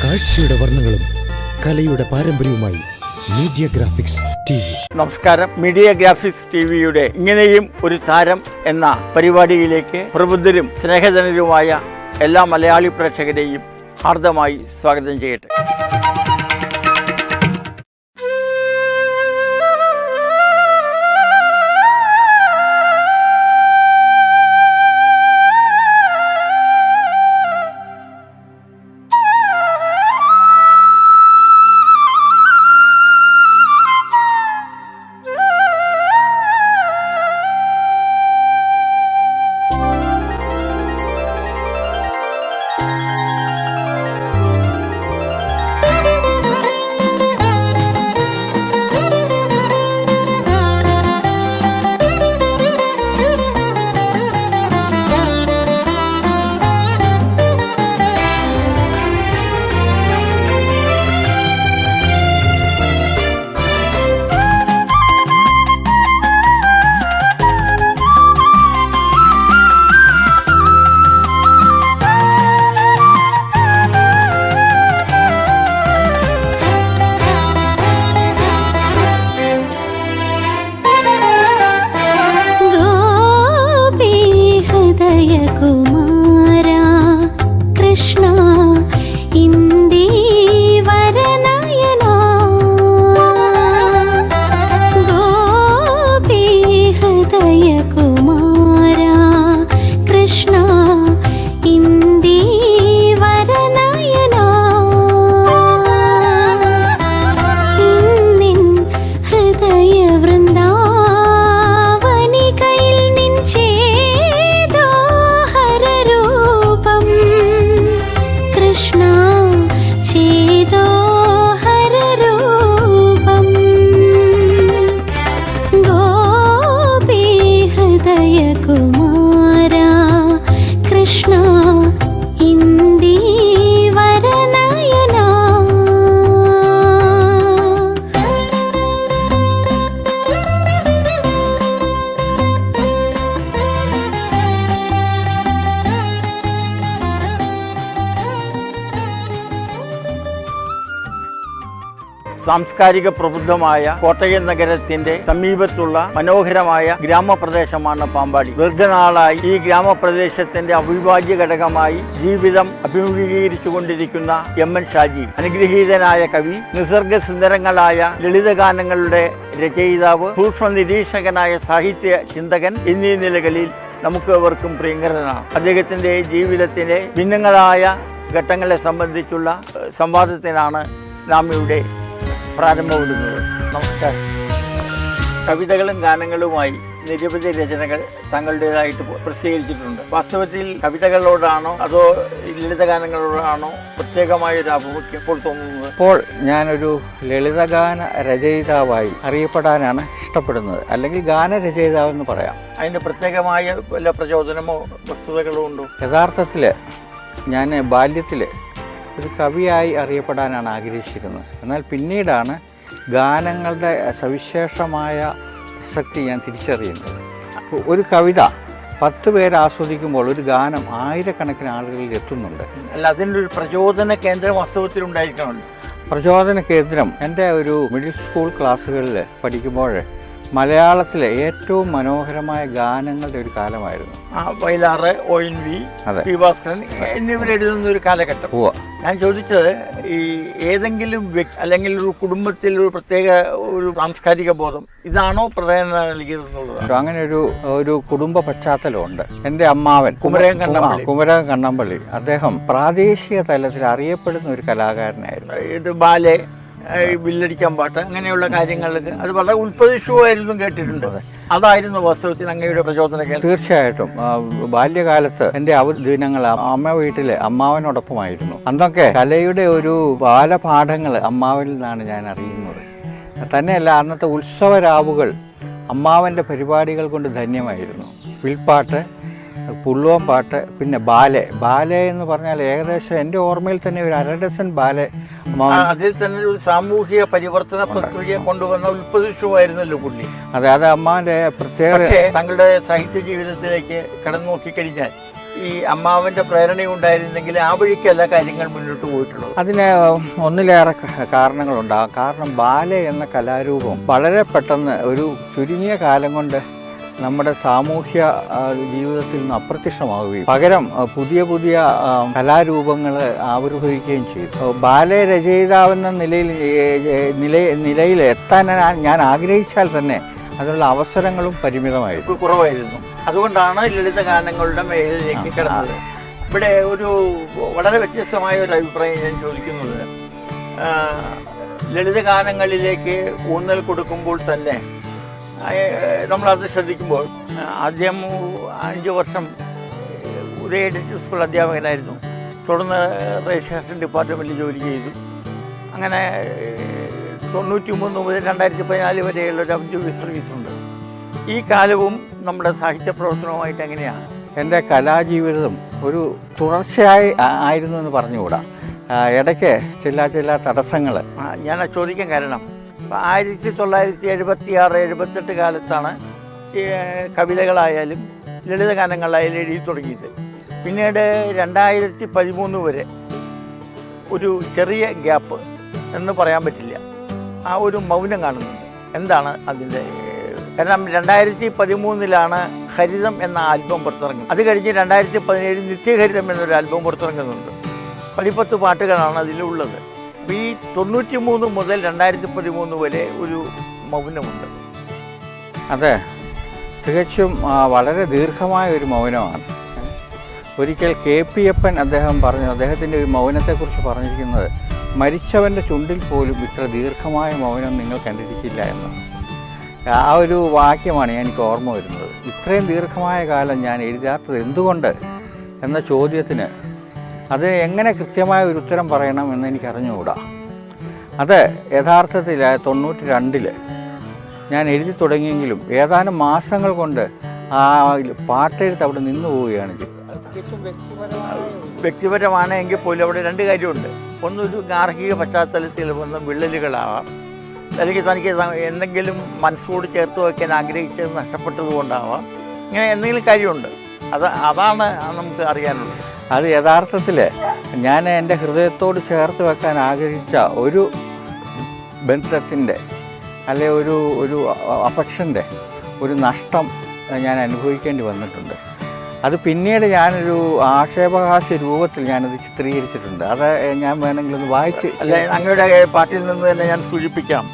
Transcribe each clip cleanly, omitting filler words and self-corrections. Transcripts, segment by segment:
കാഴ്ചയുടെ വർണ്ണങ്ങളും കലയുടെ പാരമ്പര്യവുമായി മീഡിയ ഗ്രാഫിക്സ് TV. നമസ്കാരം. മീഡിയ ഗ്രാഫിക്സ് TVയുടെ ഇങ്ങനെയും ഒരു താരം എന്ന പരിപാടിയിലേക്ക് പ്രബുദ്ധരും സ്നേഹധനരുമായ എല്ലാ മലയാളി പ്രേക്ഷകരെയും ഹാർദമായി സ്വാഗതം ചെയ്യട്ടെ. സാംസ്കാരിക പ്രബുദ്ധമായ കോട്ടയം നഗരത്തിന്റെ സമീപത്തുള്ള മനോഹരമായ ഗ്രാമപ്രദേശമാണ് പാമ്പാടി. ദീർഘനാളായി ഈ ഗ്രാമപ്രദേശത്തിന്റെ അവിഭാജ്യ ഘടകമായി ജീവിതം അഭിമുഖീകരിച്ചുകൊണ്ടിരിക്കുന്ന MN ഷാജി, അനുഗ്രഹീതനായ കവി, നിസർഗസുന്ദരങ്ങളായ ലളിതഗാനങ്ങളുടെ രചയിതാവ്, സൂക്ഷ്മ നിരീക്ഷകനായ സാഹിത്യ ചിന്തകൻ എന്നീ നിലകളിൽ നമുക്ക് ഏവർക്കും പ്രിയങ്കരനാണ്. അദ്ദേഹത്തിന്റെ ജീവിതത്തിലെ ഭിന്നങ്ങളായ ഘട്ടങ്ങളെ സംബന്ധിച്ചുള്ള സംവാദത്തിനാണ് നാം ഇവിടെ പ്രാരംഭമിടുന്നത്. നമസ്കാരം. കവിതകളും ഗാനങ്ങളുമായി നിരവധി രചനകൾ തങ്ങളുടേതായിട്ട് പ്രസിദ്ധീകരിച്ചിട്ടുണ്ട്. വാസ്തവത്തിൽ കവിതകളോടാണോ അതോ ലളിതഗാനങ്ങളോടാണോ പ്രത്യേകമായൊരു ആഭിമുഖ്യം ഇപ്പോൾ തോന്നുന്നത്? ഇപ്പോൾ ഞാനൊരു ലളിതഗാന രചയിതാവായി അറിയപ്പെടാനാണ് ഇഷ്ടപ്പെടുന്നത്, അല്ലെങ്കിൽ ഗാനരചയിതാവെന്ന് പറയാം. അതിന് പ്രത്യേകമായ വല്ല പ്രചോദനമോ വസ്തുതകളോ ഉണ്ടോ? യഥാർത്ഥത്തിൽ ഞാൻ ബാല്യത്തിൽ ഒരു കവിയായി അറിയപ്പെടാനാണ് ആഗ്രഹിച്ചിരുന്നത്. എന്നാൽ പിന്നീടാണ് ഗാനങ്ങളുടെ സവിശേഷമായ പ്രസക്തി ഞാൻ തിരിച്ചറിയുന്നത്. ഒരു കവിത 10 പേര് ആസ്വദിക്കുമ്പോൾ ഒരു ഗാനം ആയിരക്കണക്കിന് ആളുകളിൽ എത്തുന്നുണ്ട്. അല്ല, അതിൻ്റെ ഒരു പ്രചോദന കേന്ദ്രം വാസ്തവത്തിൽ ഉണ്ടായിരിക്കണമല്ലോ. പ്രചോദന കേന്ദ്രം എൻ്റെ ഒരു മിഡിൽ സ്കൂൾ ക്ലാസ്സുകളിൽ പഠിക്കുമ്പോൾ മലയാളത്തിലെ ഏറ്റവും മനോഹരമായ ഗാനങ്ങളുടെ ഒരു കാലമായിരുന്നു. Vayalar, ONV, P. ഭാസ്കരൻ എന്നിവരെഴുതുന്ന ഒരു കാലഘട്ടം. ഞാൻ ചോദിച്ചത്, ഈ ഏതെങ്കിലും അല്ലെങ്കിൽ ഒരു കുടുംബത്തിൽ ഒരു പ്രത്യേക ഒരു സാംസ്കാരിക ബോധം ഇതാണോ പ്രധാന നൽകിയിരുന്നുള്ളത്? അങ്ങനെ ഒരു കുടുംബ പശ്ചാത്തലമുണ്ട്. എൻ്റെ അമ്മാവൻ കുമരകം കണ്ണമ്പള്ളി, അദ്ദേഹം പ്രാദേശിക തലത്തിൽ അറിയപ്പെടുന്ന ഒരു കലാകാരനായിരുന്നു. ഇത് ബാലെ, വില്ലടിക്കാൻ പാട്ട്, അങ്ങനെയുള്ള കാര്യങ്ങൾക്ക് അത് വളരെ ഉൽപ്പതിഷ്ഠമായിരുന്നു കേട്ടിട്ടുണ്ട്. അതായിരുന്നു വാസ്തവത്തിൽ അങ്ങയുടെ പ്രചോദന കേന്ദ്രം? തീർച്ചയായിട്ടും. ബാല്യകാലത്ത് എൻ്റെ അവധി ദിനങ്ങൾ അമ്മ വീട്ടിലെ അമ്മാവനോടൊപ്പമായിരുന്നു. അന്നൊക്കെ കലയുടെ ഒരു ബാലപാഠങ്ങൾ അമ്മാവനിൽ നിന്നാണ് ഞാൻ അറിയുന്നത്. തന്നെയല്ല, അന്നത്തെ ഉത്സവരാവുകൾ അമ്മാവൻ്റെ പരിപാടികൾ കൊണ്ട് ധന്യമായിരുന്നു. വിൽപ്പാട്ട്, പുള്ളുവൻ പാട്ട്, പിന്നെ ബാലെ എന്ന് പറഞ്ഞാൽ ഏകദേശം എൻ്റെ ഓർമ്മയിൽ തന്നെ ഒരു 1/2 ഡസൻ ബാലെ. അതിൽ തന്നെ ഒരു സാമൂഹിക പരിവർത്തന പ്രക്രിയ കൊണ്ടുവന്ന ഉൽപ്പതിഷ്ഠമായിരുന്നല്ലോ പുള്ളി. അതെ, അത് അമ്മാന്റെ പ്രത്യേക. തങ്ങളുടെ സാഹിത്യ ജീവിതത്തിലേക്ക് കടന്നു നോക്കിക്കഴിഞ്ഞാൽ ഈ അമ്മാവൻ്റെ പ്രേരണയുണ്ടായിരുന്നെങ്കിൽ ആ വഴിക്കല്ല കാര്യങ്ങൾ മുന്നോട്ട് പോയിട്ടുള്ളത്. അതിന് ഒന്നിലേറെ കാരണങ്ങളുണ്ടാകും. കാരണം ബാലെ എന്ന കലാരൂപം വളരെ പെട്ടെന്ന് ഒരു ചുരുങ്ങിയ കാലം കൊണ്ട് നമ്മുടെ സാമൂഹ്യ ജീവിതത്തിൽ നിന്ന് അപ്രത്യക്ഷമാവുകയും പകരം പുതിയ പുതിയ കലാരൂപങ്ങൾ ആവിർഭവിക്കുകയും ചെയ്തു. ബാലെ രചയിതാവെന്ന നിലയിൽ എത്താൻ ഞാൻ ആഗ്രഹിച്ചാൽ തന്നെ അതിനുള്ള അവസരങ്ങളും പരിമിതമായിരുന്നു, കുറവായിരുന്നു. അതുകൊണ്ടാണ് ലളിത ഗാനങ്ങളുടെ മേഖലയിലേക്ക് കിടന്നത്. ഇവിടെ ഒരു വളരെ വ്യത്യസ്തമായ ഒരു അഭിപ്രായം ഞാൻ ചോദിക്കുന്നത്, ലളിത ഗാനങ്ങളിലേക്ക് ഊന്നൽ കൊടുക്കുമ്പോൾ തന്നെ നമ്മളത് ശ്രദ്ധിക്കുമ്പോൾ ആദ്യം 5 വർഷം ഒരു എഡിറ്റഡ് സ്കൂൾ അധ്യാപകനായിരുന്നു. തുടർന്ന് രജിസ്ട്രേഷൻ ഡിപ്പാർട്ട്മെൻറ്റിൽ ജോലി ചെയ്തു. അങ്ങനെ 93 മുതൽ 2014 വരെയുള്ള ഒരു ഔദ്യോഗിക സർവീസുണ്ട്. ഈ കാലവും നമ്മുടെ സാഹിത്യ പ്രവർത്തനവുമായിട്ട് എങ്ങനെയാണ്? എൻ്റെ കലാജീവിതം ഒരു തുടർച്ചയായി ആയിരുന്നു എന്ന് പറഞ്ഞുകൂടാ. ഇടയ്ക്ക് ചില തടസ്സങ്ങൾ ഞാൻ ചോദിക്കാൻ കാരണം 1976-78 കാലത്താണ് കവിതകളായാലും ലളിതഗാനങ്ങളായാലും എഴുതി തുടങ്ങിയത്. പിന്നീട് 2013 വരെ ഒരു ചെറിയ ഗ്യാപ്പ് എന്ന് പറയാൻ പറ്റില്ല, ആ ഒരു മൗനം കാണുന്നുണ്ട്. എന്താണ് അതിൻ്റെ കാരണം? 2013 ഹരിതം എന്ന ആൽബം പുറത്തിറങ്ങുന്നത്. അത് കഴിഞ്ഞ് 2017 നിത്യഹരിതം എന്നൊരു ആൽബം പുറത്തിറങ്ങുന്നുണ്ട്. 10 പാട്ടുകളാണ് അതിലുള്ളത്. അപ്പോൾ ഈ 93 മുതൽ 2013 വരെ ഒരു മൗനമുണ്ട്. അതെ, തികച്ചും വളരെ ദീർഘമായ ഒരു മൗനമാണ്. ഒരിക്കൽ KP അപ്പൻ അദ്ദേഹത്തിൻ്റെ ഒരു മൗനത്തെക്കുറിച്ച് പറഞ്ഞിരിക്കുന്നത്, മരിച്ചവൻ്റെ ചുണ്ടിൽ പോലും ഇത്ര ദീർഘമായ മൗനം നിങ്ങൾ കണ്ടിരിക്കില്ല എന്നാണ്. ആ ഒരു വാക്യമാണ് എനിക്ക് ഓർമ്മ വരുന്നത്. ഇത്രയും ദീർഘമായ കാലം ഞാൻ എഴുതാത്തത് എന്തുകൊണ്ട് എന്ന ചോദ്യത്തിന് അത് എങ്ങനെ കൃത്യമായ ഒരു ഉത്തരം പറയണം എന്ന് എനിക്ക് അറിഞ്ഞുകൂടാ. അത് യഥാർത്ഥത്തിൽ 92 ഞാൻ എഴുതി തുടങ്ങിയെങ്കിലും ഏതാനും മാസങ്ങൾ കൊണ്ട് ആ പാട്ടെഴുത്ത് അവിടെ നിന്നു പോവുകയാണ് ചെയ്തത്. വ്യക്തിപരമാണ് എങ്കിൽ പോലും അവിടെ 2 കാര്യമുണ്ട്. ഒന്നൊരു ഗാർഹിക പശ്ചാത്തലത്തിൽ വന്ന വിള്ളലുകളാവാം, അല്ലെങ്കിൽ തനിക്ക് എന്തെങ്കിലും മനസ്സോട് ചേർത്ത് വയ്ക്കാൻ ആഗ്രഹിച്ചത് നഷ്ടപ്പെട്ടതുകൊണ്ടാവാം. ഇങ്ങനെ എന്തെങ്കിലും കാര്യമുണ്ട്. അതാണ് നമുക്ക് അറിയാനുള്ളത്. അത് യഥാർത്ഥത്തിൽ ഞാൻ എൻ്റെ ഹൃദയത്തോട് ചേർത്ത് വെക്കാൻ ആഗ്രഹിച്ച ഒരു ബന്ധത്തിൻ്റെ അല്ലെങ്കിൽ ഒരു അഫക്ഷൻ്റെ ഒരു നഷ്ടം ഞാൻ അനുഭവിക്കേണ്ടി വന്നിട്ടുണ്ട്. അത് പിന്നീട് ഞാനൊരു ആക്ഷേപഹാസ്യ രൂപത്തിൽ ഞാനത് ചിത്രീകരിച്ചിട്ടുണ്ട്. അത് ഞാൻ വേണമെങ്കിലൊന്ന് വായിച്ച് അങ്ങയുടെ പാട്ടിൽ നിന്ന് തന്നെ ഞാൻ സൂചിപ്പിക്കാം.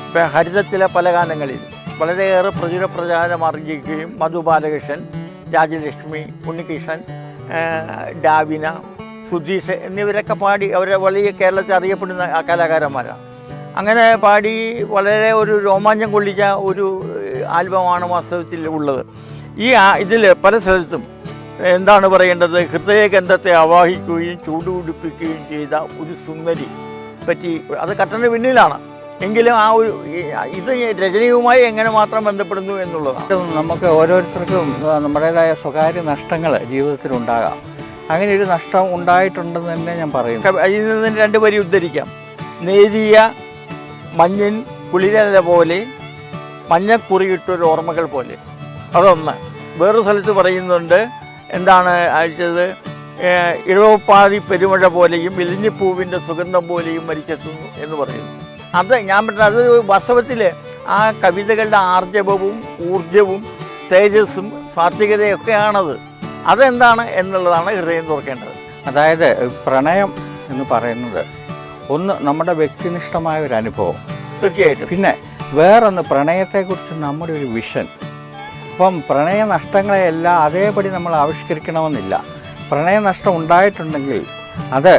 ഇപ്പം ഹരിതത്തിലെ പല ഗാനങ്ങളിൽ വളരെയേറെ പ്രചാരം ആർജിക്കുകയും മധു ബാലകൃഷ്ണൻ, രാജലക്ഷ്മി, ഉണ്ണികൃഷ്ണൻ, ഡാവിന, സുധീഷ് എന്നിവരൊക്കെ പാടി അവരെ വലിയ കേരളത്തിൽ അറിയപ്പെടുന്ന കലാകാരന്മാരാണ്. അങ്ങനെ പാടി വളരെ ഒരു രോമാഞ്ചം കൊള്ളിച്ച ഒരു ആൽബമാണ് വാസ്തവത്തിൽ ഉള്ളത്. ഇതിൽ പല സ്ഥലത്തും എന്താണ് പറയേണ്ടത്, ഹൃദയഗന്ധത്തെ ആവാഹിക്കുകയും ചൂടുപിടിപ്പിക്കുകയും ചെയ്ത ഒരു സുന്ദരി പറ്റി, അത് കട്ടന് പിന്നിലാണ്. എങ്കിലും ആ ഒരു ഇത് രചനയുമായി എങ്ങനെ മാത്രം ബന്ധപ്പെടുന്നു എന്നുള്ളതാണ്. നമുക്ക് ഓരോരുത്തർക്കും നമ്മുടേതായ സ്വകാര്യ നഷ്ടങ്ങൾ ജീവിതത്തിലുണ്ടാകാം. അങ്ങനെ ഒരു നഷ്ടം ഉണ്ടായിട്ടുണ്ടെന്ന് തന്നെ ഞാൻ പറയുന്നു. ഇതിൽ നിന്ന് 2 വരി ഉദ്ധരിക്കാം. നേരിയ മഞ്ഞിൻ കുളിരല പോലെ, മഞ്ഞക്കുറിയിട്ടൊരു ഓർമ്മകൾ പോലെ. അതൊന്ന്. വേറൊരു സ്ഥലത്ത് പറയുന്നുണ്ട്, എന്താണ് അയച്ചത്, ഇഴവപ്പാതി പെരുമഴ പോലെയും ഇലിഞ്ഞിപ്പൂവിൻ്റെ സുഗന്ധം പോലെയും മരിച്ചെത്തുന്നു എന്ന് പറയുന്നു. അത് ഞാൻ പറഞ്ഞത് അതൊരു വാസ്തവത്തിൽ ആ കവിതകളുടെ ആർജവവും ഊർജവും തേജസ്സും സാത്വികതയൊക്കെയാണത്. അതെന്താണ് എന്നുള്ളതാണ് ഹൃദയം തുറക്കേണ്ടത്. അതായത് പ്രണയം എന്ന് പറയുന്നത് ഒന്ന് നമ്മുടെ വ്യക്തിനിഷ്ഠമായ ഒരു അനുഭവം, തീർച്ചയായിട്ടും. പിന്നെ വേറൊന്ന് പ്രണയത്തെക്കുറിച്ച് നമ്മുടെ ഒരു വിഷൻ. അപ്പം പ്രണയ നഷ്ടങ്ങളെയെല്ലാം അതേപടി നമ്മൾ ആവിഷ്കരിക്കണമെന്നില്ല. പ്രണയനഷ്ടം ഉണ്ടായിട്ടുണ്ടെങ്കിൽ അത്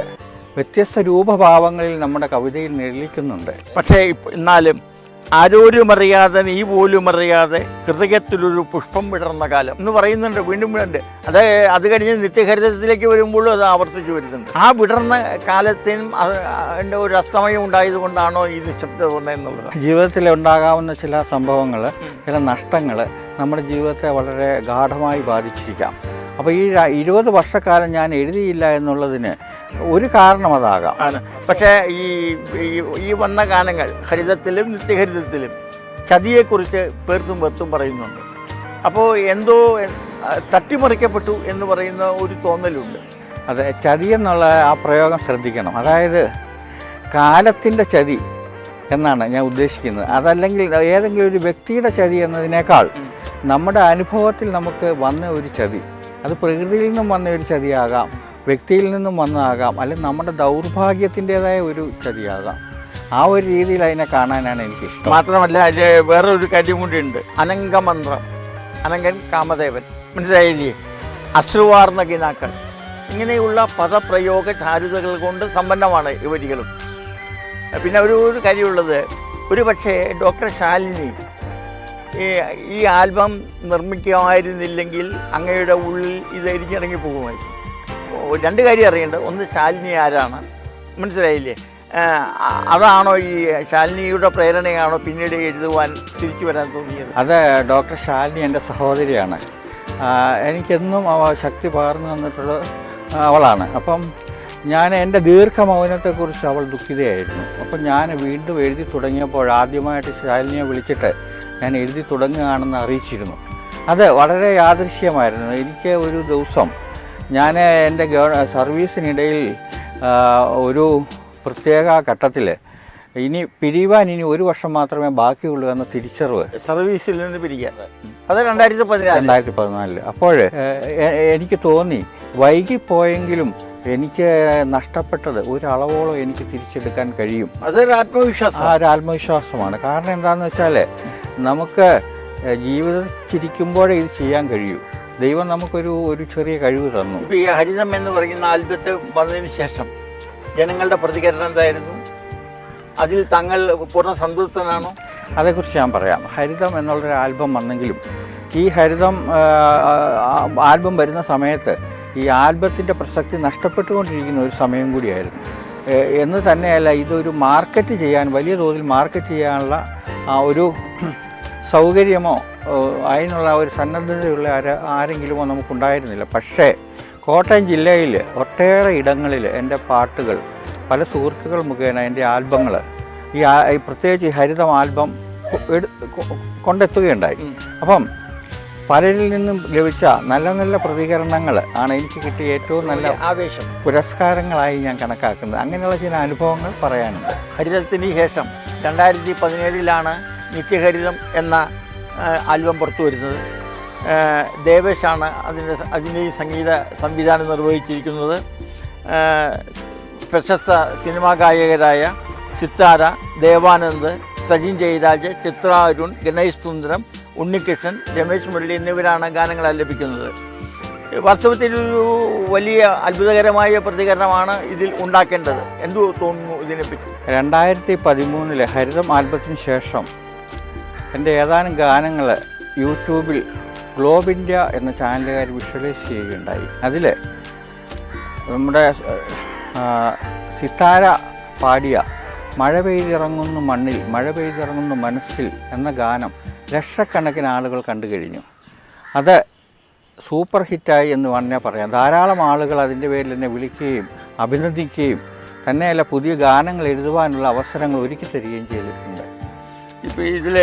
വ്യത്യസ്ത രൂപഭാവങ്ങളിൽ നമ്മുടെ കവിതയിൽ നിഴലിക്കുന്നുണ്ട്. പക്ഷേ എന്നാലും ആരോരും അറിയാതെ, നീ പോലും അറിയാതെ ഹൃദയത്തിലൊരു പുഷ്പം വിടർന്ന കാലം എന്ന് പറയുന്നുണ്ട്. വീണ്ടും അത് കഴിഞ്ഞ് നിത്യഹരിതത്തിലേക്ക് വരുമ്പോഴും അത് ആവർത്തിച്ചു വരുന്നുണ്ട്. ആ വിടർന്ന കാലത്തിനും അതിൻ്റെ ഒരു അസ്തമയം ഉണ്ടായതുകൊണ്ടാണോ ഈ നിശബ്ദത വന്നതെന്നുള്ളത്? ജീവിതത്തിൽ ഉണ്ടാകാവുന്ന ചില സംഭവങ്ങൾ, ചില നഷ്ടങ്ങൾ നമ്മുടെ ജീവിതത്തെ വളരെ ഗാഢമായി ബാധിച്ചിരിക്കാം. അപ്പോൾ ഈ 20 വർഷക്കാലം ഞാൻ എഴുതിയില്ല എന്നുള്ളതിന് ഒരു കാരണം അതാകാം. ആണ്. പക്ഷേ ഈ വന്ന ഗാനങ്ങൾ ഹരിതത്തിലും നിത്യഹരിതത്തിലും ചതിയെക്കുറിച്ച് പേർത്തും പറയുന്നുണ്ട്. അപ്പോൾ എന്തോ തട്ടിമറിക്കപ്പെട്ടു എന്ന് പറയുന്ന ഒരു തോന്നലുണ്ട്. അതെ, ചതി എന്നുള്ള ആ പ്രയോഗം ശ്രദ്ധിക്കണം. അതായത് കാലത്തിൻ്റെ ചതി എന്നാണ് ഞാൻ ഉദ്ദേശിക്കുന്നത്. അതല്ലെങ്കിൽ ഏതെങ്കിലും ഒരു വ്യക്തിയുടെ ചതി എന്നതിനേക്കാൾ നമ്മുടെ അനുഭവത്തിൽ നമുക്ക് വന്ന ഒരു ചതി, അത് പ്രകൃതിയിൽ നിന്നും വന്ന ഒരു ചതിയാകാം, വ്യക്തിയിൽ നിന്നും വന്നതാകാം, അല്ലെങ്കിൽ നമ്മുടെ ദൗർഭാഗ്യത്തിൻ്റെതായ ഒരു ചതിയാകാം. ആ ഒരു രീതിയിൽ അതിനെ കാണാനാണ് എനിക്കിഷ്ടം. മാത്രമല്ല അതിൽ വേറൊരു കാര്യം കൂടിയുണ്ട്. അനങ്കമന്ത്രം, അനങ്കൻ കാമദേവൻ, മനസ്സിലായില്ലേ? അശ്രുവാർന്ന കിനാക്കൾ, ഇങ്ങനെയുള്ള പദപ്രയോഗ ചാരുതകൾ കൊണ്ട് സമ്പന്നമാണ് ഈ വരികളും. പിന്നെ ഒരു കാര്യമുള്ളത്, ഒരു പക്ഷേ ഡോക്ടർ ശാലിനി ഈ ആൽബം നിർമ്മിക്കുമായിരുന്നില്ലെങ്കിൽ അങ്ങയുടെ ഉള്ളിൽ ഇത് എരിഞ്ഞിറങ്ങി പോകുമായിരുന്നു. രണ്ട് കാര്യം അറിയേണ്ടത്, ഒന്ന് ശാലിനി ആരാണ്, മനസ്സിലായില്ലേ? അതാണോ ഈ ശാലിനിയുടെ പ്രേരണയാണോ പിന്നീട് എഴുതുവാൻ തിരിച്ചു വരാൻ തോന്നിയത്? അത് ഡോക്ടർ ശാലിനി എൻ്റെ സഹോദരിയാണ്. എനിക്കെന്നും ശക്തി പകർന്നു തന്നിട്ടുള്ളത് അവളാണ്. അപ്പം ഞാൻ എൻ്റെ ദീർഘമൗനത്തെക്കുറിച്ച് അവൾ ദുഃഖിതയായിരുന്നു. അപ്പം ഞാൻ വീണ്ടും എഴുതി തുടങ്ങിയപ്പോൾ ആദ്യമായിട്ട് ശാലിനിയെ വിളിച്ചിട്ട് ഞാൻ എഴുതി തുടങ്ങുകയാണെന്ന് അറിയിച്ചിരുന്നു. അത് വളരെ യാദൃശ്യമായിരുന്നു. എനിക്ക് ഒരു ദിവസം ഞാൻ എൻ്റെ സർവീസിനിടയിൽ ഒരു പ്രത്യേക ഘട്ടത്തിൽ ഇനി പിരിയുവാൻ ഇനി 1 വർഷം മാത്രമേ ബാക്കിയുള്ളൂ എന്ന തിരിച്ചറിവ്, സർവീസിൽ നിന്ന് പിരിക്കാൻ, അത് 2014. അപ്പോൾ എനിക്ക് തോന്നി വൈകിപ്പോയെങ്കിലും എനിക്ക് നഷ്ടപ്പെട്ടത് ഒരളവോളം എനിക്ക് തിരിച്ചെടുക്കാൻ കഴിയും. അതൊരു ആത്മവിശ്വാസം. ആ ഒരു ആത്മവിശ്വാസമാണ്. കാരണം എന്താണെന്ന് വെച്ചാൽ നമുക്ക് ജീവിതത്തിരിക്കുമ്പോഴേ ഇത് ചെയ്യാൻ കഴിയൂ. ദൈവം നമുക്കൊരു ചെറിയ കഴിവ് തന്നു. ഇപ്പോൾ ഈ ഹരിതം എന്ന് പറയുന്ന ആൽബത്ത് വന്നതിന് ശേഷം ജനങ്ങളുടെ പ്രതികരണം എന്തായിരുന്നു? അതിൽ തങ്ങൾ പൂർണ്ണ സംതൃപ്തനാണോ? അതേക്കുറിച്ച് ഞാൻ പറയാം. ഹരിതം എന്നുള്ളൊരു ആൽബം വന്നെങ്കിലും ഈ ഹരിതം ആൽബം വരുന്ന സമയത്ത് ഈ ആൽബത്തിൻ്റെ പ്രസക്തി നഷ്ടപ്പെട്ടുകൊണ്ടിരിക്കുന്ന ഒരു സമയം കൂടിയായിരുന്നു. എന്ന് തന്നെയല്ല, ഇതൊരു മാർക്കറ്റ് ചെയ്യാൻ, വലിയ തോതിൽ മാർക്കറ്റ് ചെയ്യാനുള്ള ഒരു സൗകര്യമോ അതിനുള്ള ഒരു സന്നദ്ധതയുള്ള ആരെങ്കിലുമോ നമുക്കുണ്ടായിരുന്നില്ല. പക്ഷേ കോട്ടയം ജില്ലയിൽ ഒട്ടേറെ ഇടങ്ങളിൽ എൻ്റെ പാട്ടുകൾ പല സുഹൃത്തുക്കൾ മുഖേന എൻ്റെ ആൽബങ്ങൾ ഈ പ്രത്യേകിച്ച് ഈ ഹരിതം ആൽബം കൊണ്ടെത്തുകയുണ്ടായി. അപ്പം പലരിൽ നിന്നും ലഭിച്ച നല്ല നല്ല പ്രതികരണങ്ങൾ ആണ് എനിക്ക് കിട്ടിയ ഏറ്റവും നല്ല ആവേശം, പുരസ്കാരങ്ങളായി ഞാൻ കണക്കാക്കുന്നത്. അങ്ങനെയുള്ള ചില അനുഭവങ്ങൾ പറയാനുണ്ട്. ഹരിതത്തിന് ശേഷം 2017 നിത്യഹരിതം എന്ന ആൽബം പുറത്തു വരുന്നത്. ദേവേശാണ് അതിൻ്റെ സംഗീത സംവിധാനം നിർവഹിച്ചിരിക്കുന്നത്. പ്രശസ്ത സിനിമാ ഗായകരായ സിത്താര, ദേവാനന്ദ്, സജിൻ ജയരാജ്, ചിത്ര അരുൺ, ഗണേഷ് സുന്ദരം, ഉണ്ണികൃഷ്ണൻ, രമേശ് മുരളി എന്നിവരാണ് ഗാനങ്ങൾ ആലപിക്കുന്നത്. വാസ്തവത്തിൽ ഒരു വലിയ അത്ഭുതകരമായ പ്രതികരണമാണ് ഇതിൽ ഉണ്ടാക്കേണ്ടത്. എന്തു തോന്നുന്നു ഇതിനെപ്പറ്റി? 2013 ഹരിതം ആൽബത്തിന് ശേഷം എൻ്റെ ഏതാനും ഗാനങ്ങൾ യൂട്യൂബിൽ ഗ്ലോബ് ഇന്ത്യ എന്ന ചാനലുകാർ വിഷ്വലൈസ് ചെയ്യുകയുണ്ടായി. അതിൽ നമ്മുടെ സിത്താര പാടിയ മഴ പെയ്തിറങ്ങുന്ന മണ്ണിൽ മഴ പെയ്തിറങ്ങുന്ന മനസ്സിൽ എന്ന ഗാനം ലക്ഷക്കണക്കിന് ആളുകൾ കണ്ടു കഴിഞ്ഞു. അത് സൂപ്പർ ഹിറ്റായി എന്ന് വേണമെങ്കിൽ പറയാം. ധാരാളം ആളുകൾ അതിൻ്റെ പേരിൽ എന്നെ വിളിക്കുകയും അഭിനന്ദിക്കുകയും തന്നെയല്ല പുതിയ ഗാനങ്ങൾ എഴുതുവാനുള്ള അവസരങ്ങൾ ഒരുക്കി തരികയും ചെയ്തിട്ടുണ്ട്. ഇപ്പോൾ ഇതിൽ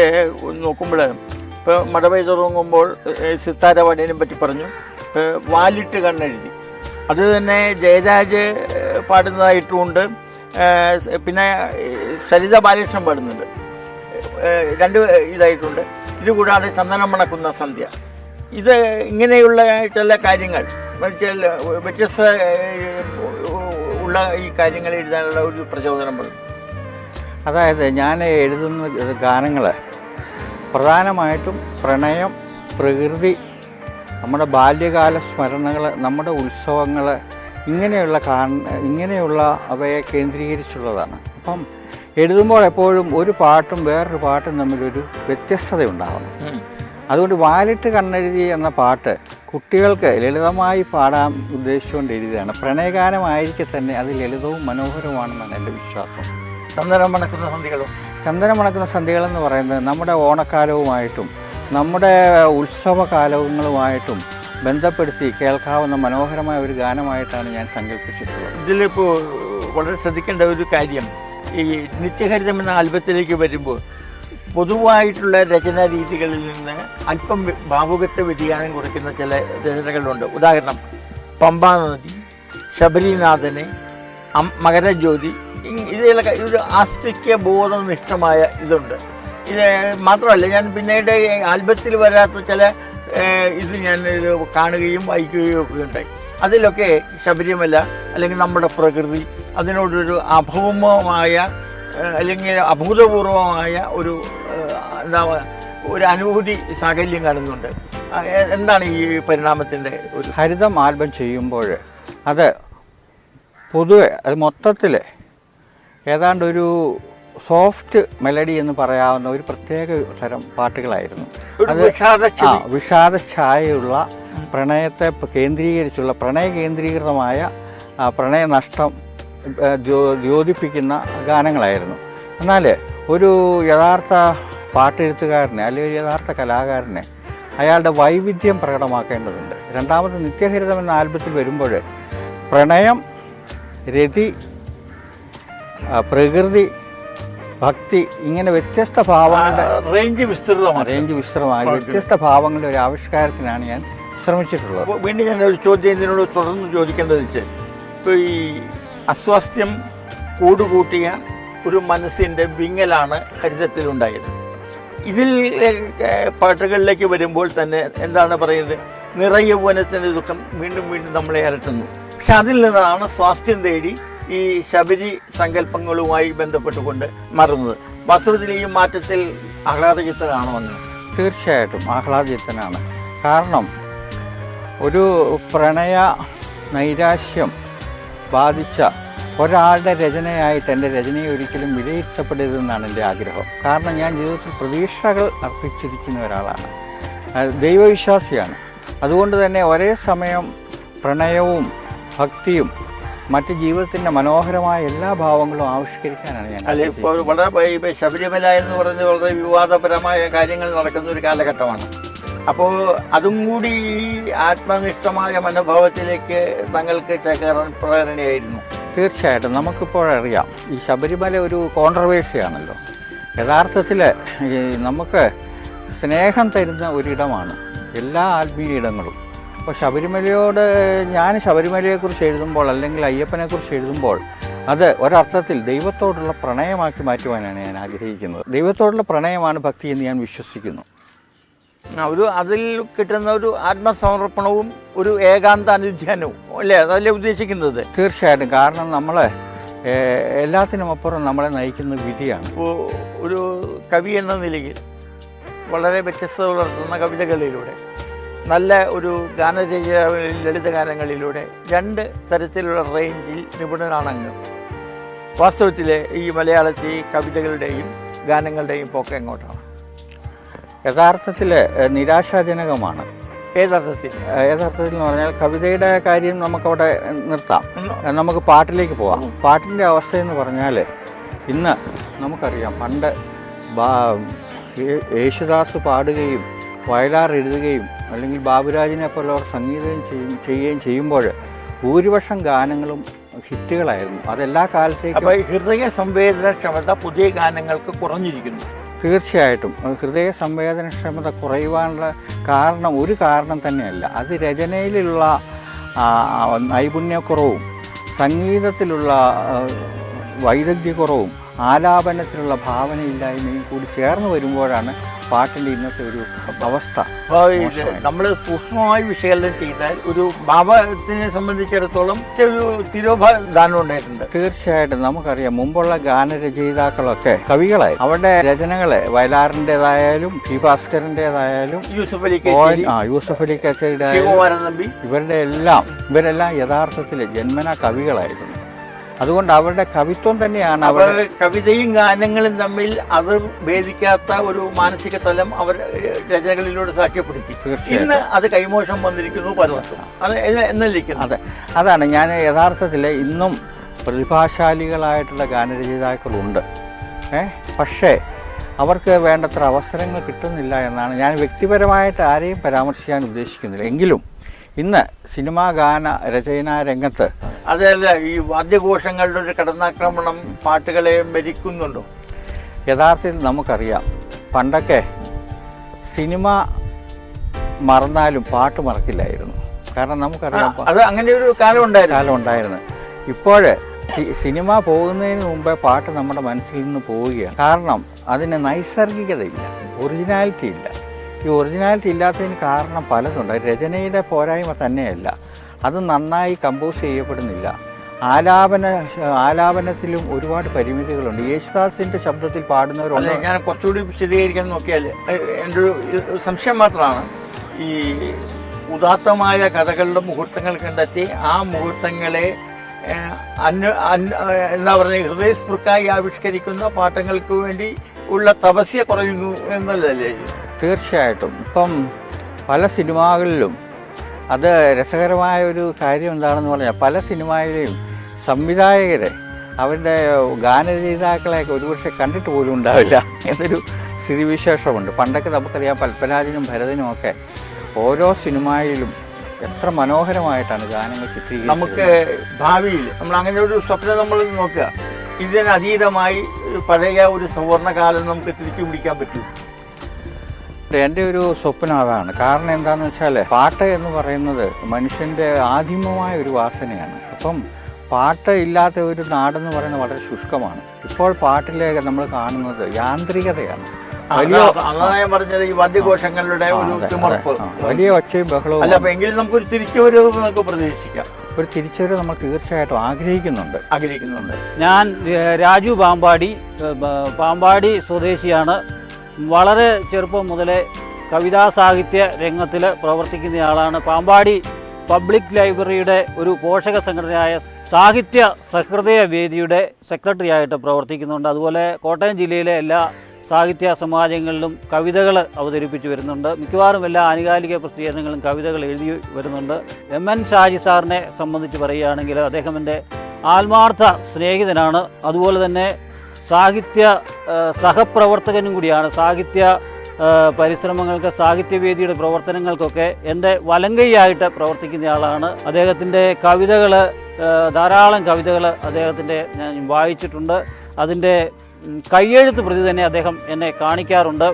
നോക്കുമ്പോൾ ഇപ്പോൾ മഴ പെയ്തിറങ്ങുമ്പോൾ സിത്താര പാടിയതിനെ പറ്റി പറഞ്ഞു. ഇപ്പോൾ വാലിട്ട് കണ്ണെഴുതി അത് തന്നെ ജയരാജ് പാടുന്നതായിട്ടുമുണ്ട്. പിന്നെ സരിത ബാലകൃഷ്ണൻ പാടുന്നുണ്ട്. 2 ഇതായിട്ടുണ്ട്. ഇത് കൂടാതെ ചന്ദനം മണക്കുന്ന സന്ധ്യ. ഇത് ഇങ്ങനെയുള്ള ചില കാര്യങ്ങൾ വ്യത്യസ്ത ഉള്ള ഈ കാര്യങ്ങൾ എഴുതാനുള്ള ഒരു പ്രചോദനം പറഞ്ഞു. അതായത് ഞാൻ എഴുതുന്ന ഗാനങ്ങൾ പ്രധാനമായിട്ടും പ്രണയം, പ്രകൃതി, നമ്മുടെ ബാല്യകാല സ്മരണകൾ, നമ്മുടെ ഉത്സവങ്ങൾ, ഇങ്ങനെയുള്ള അവയെ കേന്ദ്രീകരിച്ചുള്ളതാണ്. അപ്പം എഴുതുമ്പോൾ എപ്പോഴും ഒരു പാട്ടും വേറൊരു പാട്ടും തമ്മിലൊരു വ്യത്യസ്തത ഉണ്ടാവണം. അതുകൊണ്ട് വാലിട്ട് കണ്ണെഴുതി എന്ന പാട്ട് കുട്ടികൾക്ക് ലളിതമായി പാടാൻ ഉദ്ദേശിച്ചുകൊണ്ട് എഴുതുകയാണ്. പ്രണയഗാനമായിരിക്കെ തന്നെ അത് ലളിതവും മനോഹരവുമാണെന്നാണ് എൻ്റെ വിശ്വാസം. ചന്ദനം മണക്കുന്ന സന്ധ്യകളെന്ന് പറയുന്നത് നമ്മുടെ ഓണക്കാലവുമായിട്ടും നമ്മുടെ ഉത്സവകാലങ്ങളുമായിട്ടും ബന്ധപ്പെടുത്തി കേൾക്കാവുന്ന മനോഹരമായ ഒരു ഗാനമായിട്ടാണ് ഞാൻ സങ്കല്പിച്ചിട്ടുള്ളത്. ഇതിലിപ്പോൾ വളരെ ശ്രദ്ധിക്കേണ്ട ഒരു കാര്യം, ഈ നിത്യഹരിതം എന്ന ആൽബത്തിലേക്ക് വരുമ്പോൾ പൊതുവായിട്ടുള്ള രചനാ രീതികളിൽ നിന്ന് അല്പം ഭാവുകത്വ വ്യതിയാനം കുറിക്കുന്ന ചില രചനകളുണ്ട്. ഉദാഹരണം പമ്പാ നദി, ശബരിനാഥന്, മകരജ്യോതി, ഇതിലൊക്കെ ഒരു ആസ്തിക്യ ബോധനിഷ്ഠമായ ഇതുണ്ട്. ഇത് മാത്രമല്ല, ഞാൻ പിന്നീട് ആൽബത്തിൽ വരാത്ത ചില ഇത് ഞാൻ കാണുകയും വായിക്കുകയും ഒക്കെ ഉണ്ടായി. അതിലൊക്കെ ശബരിമല അല്ലെങ്കിൽ നമ്മുടെ പ്രകൃതി അതിനോടൊരു അഭൗമമായ അല്ലെങ്കിൽ അഭൂതപൂർവമായ ഒരു ഒരു അനുഭൂതി സാകല്യം കാണുന്നുണ്ട്. എന്താണ് ഈ പരിണാമത്തിൻ്റെ ഒരു ഹരിതം ആൽബം ചെയ്യുമ്പോൾ അത് പൊതുവെ അത് മൊത്തത്തിൽ ഏതാണ്ട് ഒരു സോഫ്റ്റ് മെലഡി എന്ന് പറയാവുന്ന ഒരു പ്രത്യേക തരം പാട്ടുകളായിരുന്നു. അത് വിഷാദ ഛായയുള്ള പ്രണയത്തെ കേന്ദ്രീകരിച്ചുള്ള പ്രണയ കേന്ദ്രീകൃതമായ പ്രണയനഷ്ടം ദ്യോതിപ്പിക്കുന്ന ഗാനങ്ങളായിരുന്നു. എന്നാൽ ഒരു യഥാർത്ഥ പാട്ടെഴുത്തുകാരനെ അല്ലെങ്കിൽ ഒരു യഥാർത്ഥ കലാകാരനെ അയാളുടെ വൈവിധ്യം പ്രകടമാക്കേണ്ടതുണ്ട്. രണ്ടാമത് നിത്യഹരിതം എന്ന ആൽബത്തിൽ വരുമ്പോൾ പ്രണയം, രതി, പ്രകൃതി, ഭക്തി ഇങ്ങനെ വ്യത്യസ്ത ഭാവങ്ങളുടെ റേഞ്ച് വിസ്തൃതമായ വ്യത്യസ്ത ഭാവങ്ങളുടെ ഒരു ആവിഷ്കാരത്തിനാണ് ഞാൻ ശ്രമിച്ചിട്ടുള്ളത്. വീണ്ടും ഞാൻ ഒരു ചോദ്യം ഇതിനോട് തുടർന്ന് ചോദിക്കേണ്ടത് വെച്ചാൽ, ഇപ്പോൾ ഈ അസ്വാസ്ഥ്യം കൂടുകൂട്ടിയ ഒരു മനസ്സിൻ്റെ വിങ്ങലാണ് ഹരിതത്തിലുണ്ടായത്. ഇതിൽ പാട്ടുകളിലേക്ക് വരുമ്പോൾ തന്നെ എന്താണ് പറയുന്നത്, നിറയൗവനത്തിൻ്റെ ദുഃഖം വീണ്ടും വീണ്ടും നമ്മളെ അലട്ടുന്നു. പക്ഷെ അതിൽ നിന്നാണ് സ്വാസ്ഥ്യം തേടി ഈ ശബരി സങ്കല്പങ്ങളുമായി ബന്ധപ്പെട്ടുകൊണ്ട് മാറുന്നത്. വാസ്തവത്തിൽ ഈ മാറ്റത്തിൽ ആഹ്ലാദചിത്തനാണോ എന്ന്? തീർച്ചയായിട്ടും ആഹ്ലാദചിത്തനാണ്. കാരണം ഒരു പ്രണയ നൈരാശ്യം ബാധിച്ച ഒരാളുടെ രചനയായിട്ട് എൻ്റെ രചനയെ ഒരിക്കലും വിലയിരുത്തപ്പെടരുതെന്നാണ് എൻ്റെ ആഗ്രഹം. കാരണം ഞാൻ ജീവിതത്തിൽ പ്രതീക്ഷകൾ അർപ്പിച്ചിരിക്കുന്ന ഒരാളാണ്, ദൈവവിശ്വാസിയാണ്. അതുകൊണ്ട് തന്നെ ഒരേ സമയം പ്രണയവും ഭക്തിയും മറ്റ് ജീവിതത്തിൻ്റെ മനോഹരമായ എല്ലാ ഭാവങ്ങളും ആവിഷ്കരിക്കാനാണ് ഞാൻ. അല്ലെ, ഇപ്പോൾ വളരെ ശബരിമല എന്ന് പറഞ്ഞ് വളരെ വിവാദപരമായ കാര്യങ്ങൾ നടക്കുന്ന ഒരു കാലഘട്ടമാണ്. അപ്പോൾ അതും കൂടി ഈ ആത്മനിഷ്ഠമായ മനോഭാവത്തിലേക്ക് തങ്ങൾക്ക് ചേക്കേറാൻ പ്രേരണയായിരുന്നു. തീർച്ചയായിട്ടും നമുക്കിപ്പോഴറിയാം ഈ ശബരിമല ഒരു കോൺട്രവേഴ്സിയാണല്ലോ. യഥാർത്ഥത്തിൽ നമുക്ക് സ്നേഹം തരുന്ന ഒരിടമാണ് എല്ലാ ആത്മീയ ഇടങ്ങളും. അപ്പോൾ ഞാൻ ശബരിമലയെക്കുറിച്ച് എഴുതുമ്പോൾ അല്ലെങ്കിൽ അയ്യപ്പനെക്കുറിച്ച് എഴുതുമ്പോൾ അത് ഒരർത്ഥത്തിൽ ദൈവത്തോടുള്ള പ്രണയമാക്കി മാറ്റുവാനാണ് ഞാൻ ആഗ്രഹിക്കുന്നത്. ദൈവത്തോടുള്ള പ്രണയമാണ് ഭക്തി എന്ന് ഞാൻ വിശ്വസിക്കുന്നു. അതിൽ കിട്ടുന്ന ഒരു ആത്മസമർപ്പണവും ഒരു ഏകാന്ത അനുധ്യാനവും അല്ലേ, അതല്ലേ ഉദ്ദേശിക്കുന്നത്? തീർച്ചയായിട്ടും. കാരണം നമ്മൾ എല്ലാത്തിനും അപ്പുറം നമ്മളെ നയിക്കുന്ന വിധിയാണ്. ഒരു കവി എന്ന നിലയിൽ വളരെ വ്യത്യസ്തത പുലർത്തുന്ന കവിതകളിലൂടെ, നല്ല ഒരു ഗാനരചന ലളിതഗാനങ്ങളിലൂടെ രണ്ട് തരത്തിലുള്ള റേഞ്ചിൽ നിപുണനാണങ്ങ്. വാസ്തവത്തിൽ ഈ മലയാളത്തിൽ കവിതകളുടെയും ഗാനങ്ങളുടെയും പോക്ക് എങ്ങോട്ടാണ്? യഥാർത്ഥത്തിൽ നിരാശാജനകമാണ്. യഥാർത്ഥത്തിൽ എന്ന് പറഞ്ഞാൽ കവിതയുടെ കാര്യം നമുക്കവിടെ നിർത്താം, നമുക്ക് പാട്ടിലേക്ക് പോവാം. പാട്ടിൻ്റെ അവസ്ഥയെന്ന് പറഞ്ഞാൽ ഇന്ന് നമുക്കറിയാം, പണ്ട് യേശുദാസ് പാടുകയും വയലാർ എഴുതുകയും അല്ലെങ്കിൽ ബാബുരാജിനെ പോലുള്ളവർ സംഗീതം ചെയ്യുകയും ചെയ്യുമ്പോൾ ഭൂരിപക്ഷം ഗാനങ്ങളും ഹിറ്റുകളായിരുന്നു. അതെല്ലാ കാലത്തേക്കും. ഹൃദയ സംവേദനക്ഷമത പുതിയ ഗാനങ്ങൾക്ക് കുറഞ്ഞിരിക്കുന്നു. തീർച്ചയായിട്ടും ഹൃദയ സംവേദനക്ഷമത കുറയുവാനുള്ള ഒരു കാരണം തന്നെയല്ല, അത് രചനയിലുള്ള നൈപുണ്യക്കുറവും സംഗീതത്തിലുള്ള വൈദഗ്ധ്യക്കുറവും ആലാപനത്തിലുള്ള ഭാവനയില്ലായ്മയും കൂടി ചേർന്ന് വരുമ്പോഴാണ് പാട്ടിൻ്റെ ഇന്നത്തെ ഒരു അവസ്ഥ. നമ്മൾ സൂക്ഷ്മമായി വിശകലനം ചെയ്താൽ ഒരു ഭാവത്തിനെ സംബന്ധിച്ചിടത്തോളം ഒരു തിരോധാനം ഉണ്ടായിട്ടുണ്ട്. തീർച്ചയായിട്ടും നമുക്കറിയാം, മുമ്പുള്ള ഗാനരചയിതാക്കളൊക്കെ കവികളായി. അവരുടെ രചനകളെ വയലാറിൻ്റെതായാലും പി ഭാസ്കറിൻ്റെതായാലും യൂസഫ് അലി കച്ചേരിയുടെ ഇവരെല്ലാം യഥാർത്ഥത്തിൽ ജന്മന കവികളായിരുന്നു. അതുകൊണ്ട് അവരുടെ കവിത്വം തന്നെയാണ് കവിതയും ഗാനങ്ങളും തമ്മിൽ അത് ഭേദിക്കാത്ത ഒരു മാനസിക തലം അവർ രചനകളിലൂടെ സാക്ഷ്യപ്പെടുത്തി. ഇന്ന് അത് കൈമോശം വന്നിരിക്കുന്നു പലർക്കും. അതെ, അതാണ് ഞാൻ യഥാർത്ഥത്തിൽ ഇന്നും പ്രതിഭാശാലികളായിട്ടുള്ള ഗാനരചയിതാക്കളുണ്ട്. പക്ഷേ അവർക്ക് വേണ്ടത്ര അവസരങ്ങൾ കിട്ടുന്നില്ല എന്നാണ്. ഞാൻ വ്യക്തിപരമായിട്ട് ആരെയും പരാമർശിക്കാൻ ഉദ്ദേശിക്കുന്നില്ല. എങ്കിലും ഇന്ന് സിനിമാ ഗാന രചനാ രംഗത്ത് അതല്ല, ഈ വാദ്യഘോഷങ്ങളുടെ ഒരു കടന്നാക്രമണം പാട്ടുകളെ മരിക്കുന്നുണ്ടോ? യഥാർത്ഥത്തിൽ നമുക്കറിയാം, പണ്ടൊക്കെ സിനിമ മറന്നാലും പാട്ട് മറക്കില്ലായിരുന്നു. കാരണം നമുക്കറിയാം അത് അങ്ങനെ ഒരു കാലം ഉണ്ടായിരുന്നു. ഇപ്പോൾ സിനിമ പോകുന്നതിന് മുമ്പേ പാട്ട് നമ്മുടെ മനസ്സിൽ നിന്ന് പോവുകയാണ്. കാരണം അതിന് നൈസർഗികതയില്ല, ഒറിജിനാലിറ്റി ഇല്ല. ഈ ഒറിജിനാലിറ്റി ഇല്ലാത്തതിന് കാരണം പലതുണ്ട്. രചനയുടെ പോരായ്മ തന്നെയല്ല, അത് നന്നായി കമ്പോസ് ചെയ്യപ്പെടുന്നില്ല. ആലാപനത്തിലും ഒരുപാട് പരിമിതികളുണ്ട്. യേശുദാസിന്റെ ശബ്ദത്തിൽ പാടുന്നവരുണ്ട്. ഞാൻ കുറച്ചുകൂടി വിശദീകരിക്കാൻ നോക്കിയാൽ എൻ്റെ ഒരു സംശയം മാത്രമാണ്, ഈ ഉദാത്തമായ കഥകളുടെ മുഹൂർത്തങ്ങൾ കണ്ടെത്തി ആ മുഹൂർത്തങ്ങളെ എന്താ പറയുക ഹൃദയസ്പൃക്കായി ആവിഷ്കരിക്കുന്ന പാട്ടങ്ങൾക്ക് വേണ്ടി ഉള്ള തപസ്യ കുറയുന്നു എന്നല്ലേ? തീർച്ചയായിട്ടും. ഇപ്പം പല സിനിമകളിലും അത് രസകരമായ ഒരു കാര്യം എന്താണെന്ന് പറഞ്ഞാൽ, പല സിനിമയിലെയും സംവിധായകരെ അവരുടെ ഗാനരചയിതാക്കളെയൊക്കെ ഒരുപക്ഷെ കണ്ടിട്ട് പോലും ഉണ്ടാവില്ല എന്നൊരു സ്ഥിതിവിശേഷമുണ്ട്. പണ്ടൊക്കെ നമുക്കറിയാം പത്മരാജനും ഭരതനും ഒക്കെ ഓരോ സിനിമയിലും എത്ര മനോഹരമായിട്ടാണ് ഗാനങ്ങൾ ചിത്രീകരിച്ചത്. നമുക്ക് ഭാവിയിൽ നമ്മൾ അങ്ങനെ ഒരു സ്വപ്നം നമ്മൾ നോക്കുക, ഇതിനതീതമായി പഴയ ഒരു സുവർണകാലം നമുക്ക് തിരിച്ചു പിടിക്കാൻ പറ്റും. എൻ്റെ ഒരു സ്വപ്നം അതാണ്. കാരണം എന്താണെന്ന് വെച്ചാൽ പാട്ട് എന്ന് പറയുന്നത് മനുഷ്യൻ്റെ ആദിമമായ ഒരു വാസനയാണ്. അപ്പം പാട്ട് ഇല്ലാത്ത ഒരു നാടെന്ന് പറയുന്നത് വളരെ ശുഷ്കമാണ്. ഇപ്പോൾ പാട്ടിലേക്ക് നമ്മൾ കാണുന്നത് യാന്ത്രികതയാണ്. പറഞ്ഞത് ഈ വാദ്യഘോഷങ്ങളുടെ വലിയ ഒച്ചയും ബഹളവും. അല്ല, എങ്കിലും നമുക്കൊരു തിരിച്ചുവരവ് നമുക്ക് പ്രതീക്ഷിക്കാം. ഒരു തിരിച്ചുവരവ് നമ്മൾ തീർച്ചയായിട്ടും ആഗ്രഹിക്കുന്നുണ്ട്. ഞാൻ രാജു പാമ്പാടി സ്വദേശിയാണ്. വളരെ ചെറുപ്പം മുതലേ കവിതാ സാഹിത്യ രംഗത്തിൽ പ്രവർത്തിക്കുന്നയാളാണ്. പാമ്പാടി പബ്ലിക് ലൈബ്രറിയുടെ ഒരു പോഷക സംഘടനയായ സാഹിത്യ സഹൃദയ വേദിയുടെ സെക്രട്ടറി ആയിട്ട് പ്രവർത്തിക്കുന്നുണ്ട്. അതുപോലെ കോട്ടയം ജില്ലയിലെ എല്ലാ സാഹിത്യ സമാജങ്ങളിലും കവിതകൾ അവതരിപ്പിച്ച് വരുന്നുണ്ട്. മിക്കവാറും എല്ലാ ആനുകാലിക പ്രസിദ്ധീകരണങ്ങളും കവിതകൾ എഴുതി വരുന്നുണ്ട്. MN ഷാജി സാറിനെ സംബന്ധിച്ച് പറയുകയാണെങ്കിൽ അദ്ദേഹം എൻ്റെ ആത്മാർത്ഥ സ്നേഹിതനാണ്. അതുപോലെ തന്നെ സാഹിത്യ സഹപ്രവർത്തകനും കൂടിയാണ്. സാഹിത്യ പരിശ്രമങ്ങൾക്ക്, സാഹിത്യവേദിയുടെ പ്രവർത്തനങ്ങൾക്കൊക്കെ എൻ്റെ വലങ്കൈയായിട്ട് പ്രവർത്തിക്കുന്നയാളാണ്. അദ്ദേഹത്തിൻ്റെ കവിതകൾ, ധാരാളം കവിതകൾ അദ്ദേഹത്തിൻ്റെ ഞാൻ വായിച്ചിട്ടുണ്ട്. അതിൻ്റെ കയ്യെഴുത്ത് പ്രതി തന്നെ അദ്ദേഹം എന്നെ കാണിക്കാറുണ്ട്.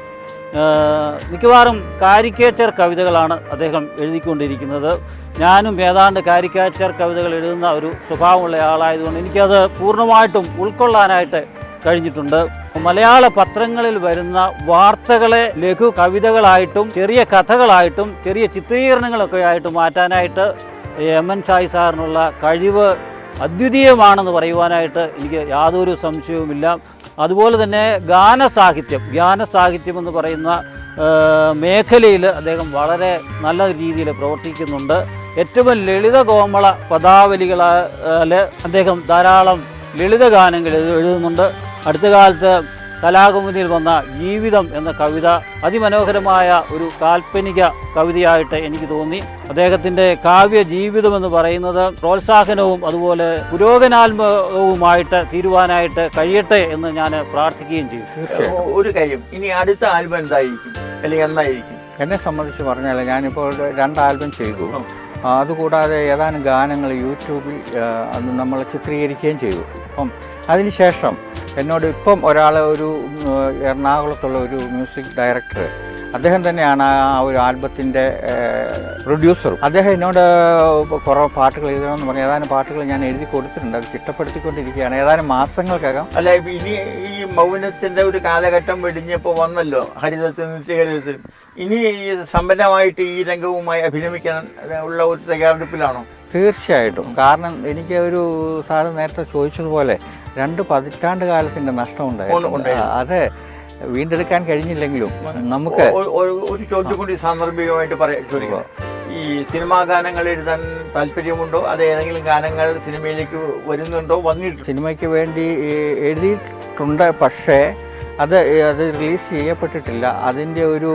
മിക്കവാറും കാരിക്കേച്ചർ കവിതകളാണ് അദ്ദേഹം എഴുതിക്കൊണ്ടിരിക്കുന്നത്. ഞാനും ഏതാണ്ട് കാരിക്കേച്ചർ കവിതകൾ എഴുതുന്ന ഒരു സ്വഭാവമുള്ള ആളായതുകൊണ്ട് എനിക്കത് പൂർണ്ണമായിട്ടും ഉൾക്കൊള്ളാനായിട്ട് കഴിഞ്ഞിട്ടുണ്ട്. മലയാള പത്രങ്ങളിൽ വരുന്ന വാർത്തകളെ ലഘു കവിതകളായിട്ടും ചെറിയ കഥകളായിട്ടും ചെറിയ ചിത്രീകരണങ്ങളൊക്കെ ആയിട്ട് മാറ്റാനായിട്ട് MN ഷാജി സാറിനുള്ള കഴിവ് അദ്വിതീയമാണെന്ന് പറയുവാനായിട്ട് എനിക്ക് യാതൊരു സംശയവുമില്ല. അതുപോലെ തന്നെ ഗാനസാഹിത്യം എന്ന് പറയുന്ന മേഖലയിൽ അദ്ദേഹം വളരെ നല്ല രീതിയിൽ പ്രവർത്തിക്കുന്നുണ്ട്. ഏറ്റവും ലളിത കോമള പദാവലികളിൽ അദ്ദേഹം ധാരാളം ലളിത ഗാനങ്ങൾ എഴുതുന്നുണ്ട്. അടുത്ത കാലത്ത് കലാകൗമുദിയിൽ വന്ന ജീവിതം എന്ന കവിത അതിമനോഹരമായ ഒരു കാൽപ്പനിക കവിതയായിട്ട് എനിക്ക് തോന്നി. അദ്ദേഹത്തിൻ്റെ കാവ്യ ജീവിതം എന്ന് പറയുന്നത് പ്രോത്സാഹനവും അതുപോലെ പുരോഗനാത്മകവുമായിട്ട് തീരുവാനായിട്ട് കഴിയട്ടെ എന്ന് ഞാൻ പ്രാർത്ഥിക്കുകയും ചെയ്യും. ഒരു കാര്യം, ഇനി അടുത്ത ആൽബം എന്തായിരിക്കും, അല്ലെങ്കിൽ എന്നായിരിക്കും? എന്നെ സംബന്ധിച്ച് പറഞ്ഞാൽ ഞാനിപ്പോൾ 2 ആൽബം ചെയ്തു. അതുകൂടാതെ ഏതാനും ഗാനങ്ങൾ യൂട്യൂബിൽ നമ്മൾ ചിത്രീകരിക്കുകയും ചെയ്തു. അപ്പം അതിനുശേഷം എന്നോട് ഇപ്പം ഒരു എറണാകുളത്തുള്ള ഒരു മ്യൂസിക് ഡയറക്ടർ, അദ്ദേഹം തന്നെയാണ് ആ ഒരു ആൽബത്തിൻ്റെ പ്രൊഡ്യൂസറും. അദ്ദേഹം എന്നോട് കുറേ പാട്ടുകൾ എഴുതണമെന്ന് പറഞ്ഞു. ഏതാനും പാട്ടുകൾ ഞാൻ എഴുതി കൊടുത്തിട്ടുണ്ട്. അത് ചിട്ടപ്പെടുത്തിക്കൊണ്ടിരിക്കുകയാണ്. ഏതാനും മാസങ്ങൾക്കകം. അല്ല, ഇനി ഈ മൗനത്തിൻ്റെ ഒരു കാലഘട്ടം വെടിഞ്ഞപ്പോൾ വന്നല്ലോ ഹരിതത്തിനും നിത്യഹരിതത്തിനും. ഇനി സമ്പന്നമായിട്ട് ഈ രംഗവുമായി അഭിനമിക്കാൻ ഉള്ള ഒരു തയ്യാറെടുപ്പിലാണോ? തീർച്ചയായിട്ടും. കാരണം എനിക്ക് ഒരു സാറ് നേരത്തെ ചോദിച്ചതുപോലെ 2 പതിറ്റാണ്ട് കാലത്തിൻ്റെ നഷ്ടമുണ്ടായിരുന്നു. അത് വീണ്ടെടുക്കാൻ കഴിഞ്ഞില്ലെങ്കിലും നമുക്ക് ഒരു ചോദ്യം കൂടി സാന്ദർഭികമായിട്ട് ചോദിക്കാം. ഈ സിനിമാ ഗാനങ്ങൾ എഴുതാൻ താല്പര്യമുണ്ടോ? അത് ഏതെങ്കിലും ഗാനങ്ങൾ സിനിമയിലേക്ക് വരുന്നുണ്ടോ? സിനിമയ്ക്ക് വേണ്ടി എഴുതിയിട്ടുണ്ട്, പക്ഷേ അത് റിലീസ് ചെയ്യപ്പെട്ടിട്ടില്ല. അതിൻ്റെ ഒരു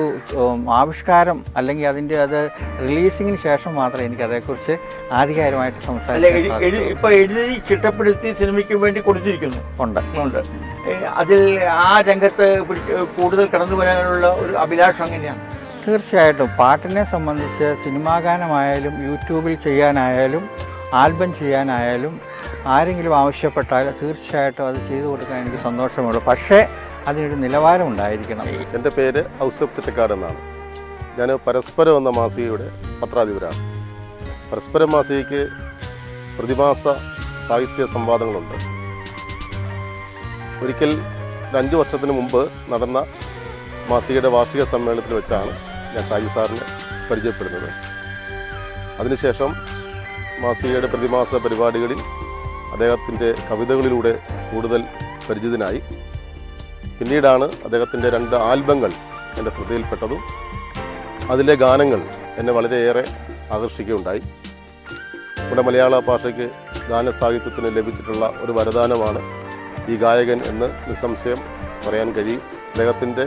ആവിഷ്കാരം അല്ലെങ്കിൽ അത് റിലീസിങ്ങിന് ശേഷം മാത്രമേ എനിക്ക് അതേക്കുറിച്ച് ആധികാരികമായിട്ട് സംസാരിക്കാൻ. ഇപ്പോൾ എഴുതി ചിട്ടപ്പെടുത്തി സിനിമയ്ക്ക് വേണ്ടി കൊടുത്തിരിക്കുന്നു ഉണ്ട്. അതിൽ ആ രംഗത്ത് കൂടുതൽ കടന്നു വരാനുള്ള ഒരു അഭിലാഷം എങ്ങനെയാണ്? തീർച്ചയായിട്ടും പാട്ടിനെ സംബന്ധിച്ച് സിനിമാ ഗാനമായാലും യൂട്യൂബിൽ ചെയ്യാനായാലും ആൽബം ചെയ്യാനായാലും ആരെങ്കിലും ആവശ്യപ്പെട്ടാൽ തീർച്ചയായിട്ടും അത് ചെയ്തു കൊടുക്കാൻ എനിക്ക് സന്തോഷമുള്ളൂ. പക്ഷേ അതിനൊരു നിലവാരം ഉണ്ടായിരിക്കണം. എൻ്റെ പേര് ഔസഫ് ചിറ്റക്കാട് എന്നാണ്. ഞാൻ പരസ്പരം എന്ന മാസികയുടെ പത്രാധിപരാണ്. പരസ്പരം മാസികയ്ക്ക് പ്രതിമാസ സാഹിത്യ സംവാദങ്ങളുണ്ട്. ഒരിക്കൽ 5 വർഷത്തിന് മുമ്പ് നടന്ന മാസികയുടെ വാർഷിക സമ്മേളനത്തിൽ വെച്ചാണ് ഞാൻ ഷാജി സാറിനെ പരിചയപ്പെടുന്നത്. അതിനുശേഷം മാസികയുടെ പ്രതിമാസ പരിപാടികളിൽ അദ്ദേഹത്തിൻ്റെ കവിതകളിലൂടെ കൂടുതൽ പരിചിതനായി. പിന്നീടാണ് അദ്ദേഹത്തിൻ്റെ 2 ആൽബങ്ങൾ എൻ്റെ ശ്രദ്ധയിൽപ്പെട്ടതും അതിലെ ഗാനങ്ങൾ എന്നെ വളരെയേറെ ആകർഷിക്കുകയുണ്ടായി. നമ്മുടെ മലയാള ഭാഷയ്ക്ക് ഗാനസാഹിത്യത്തിന് ലഭിച്ചിട്ടുള്ള ഒരു വരദാനമാണ് ഈ ഗായകൻ എന്ന് നിസ്സംശയം പറയാൻ കഴിയും. അദ്ദേഹത്തിൻ്റെ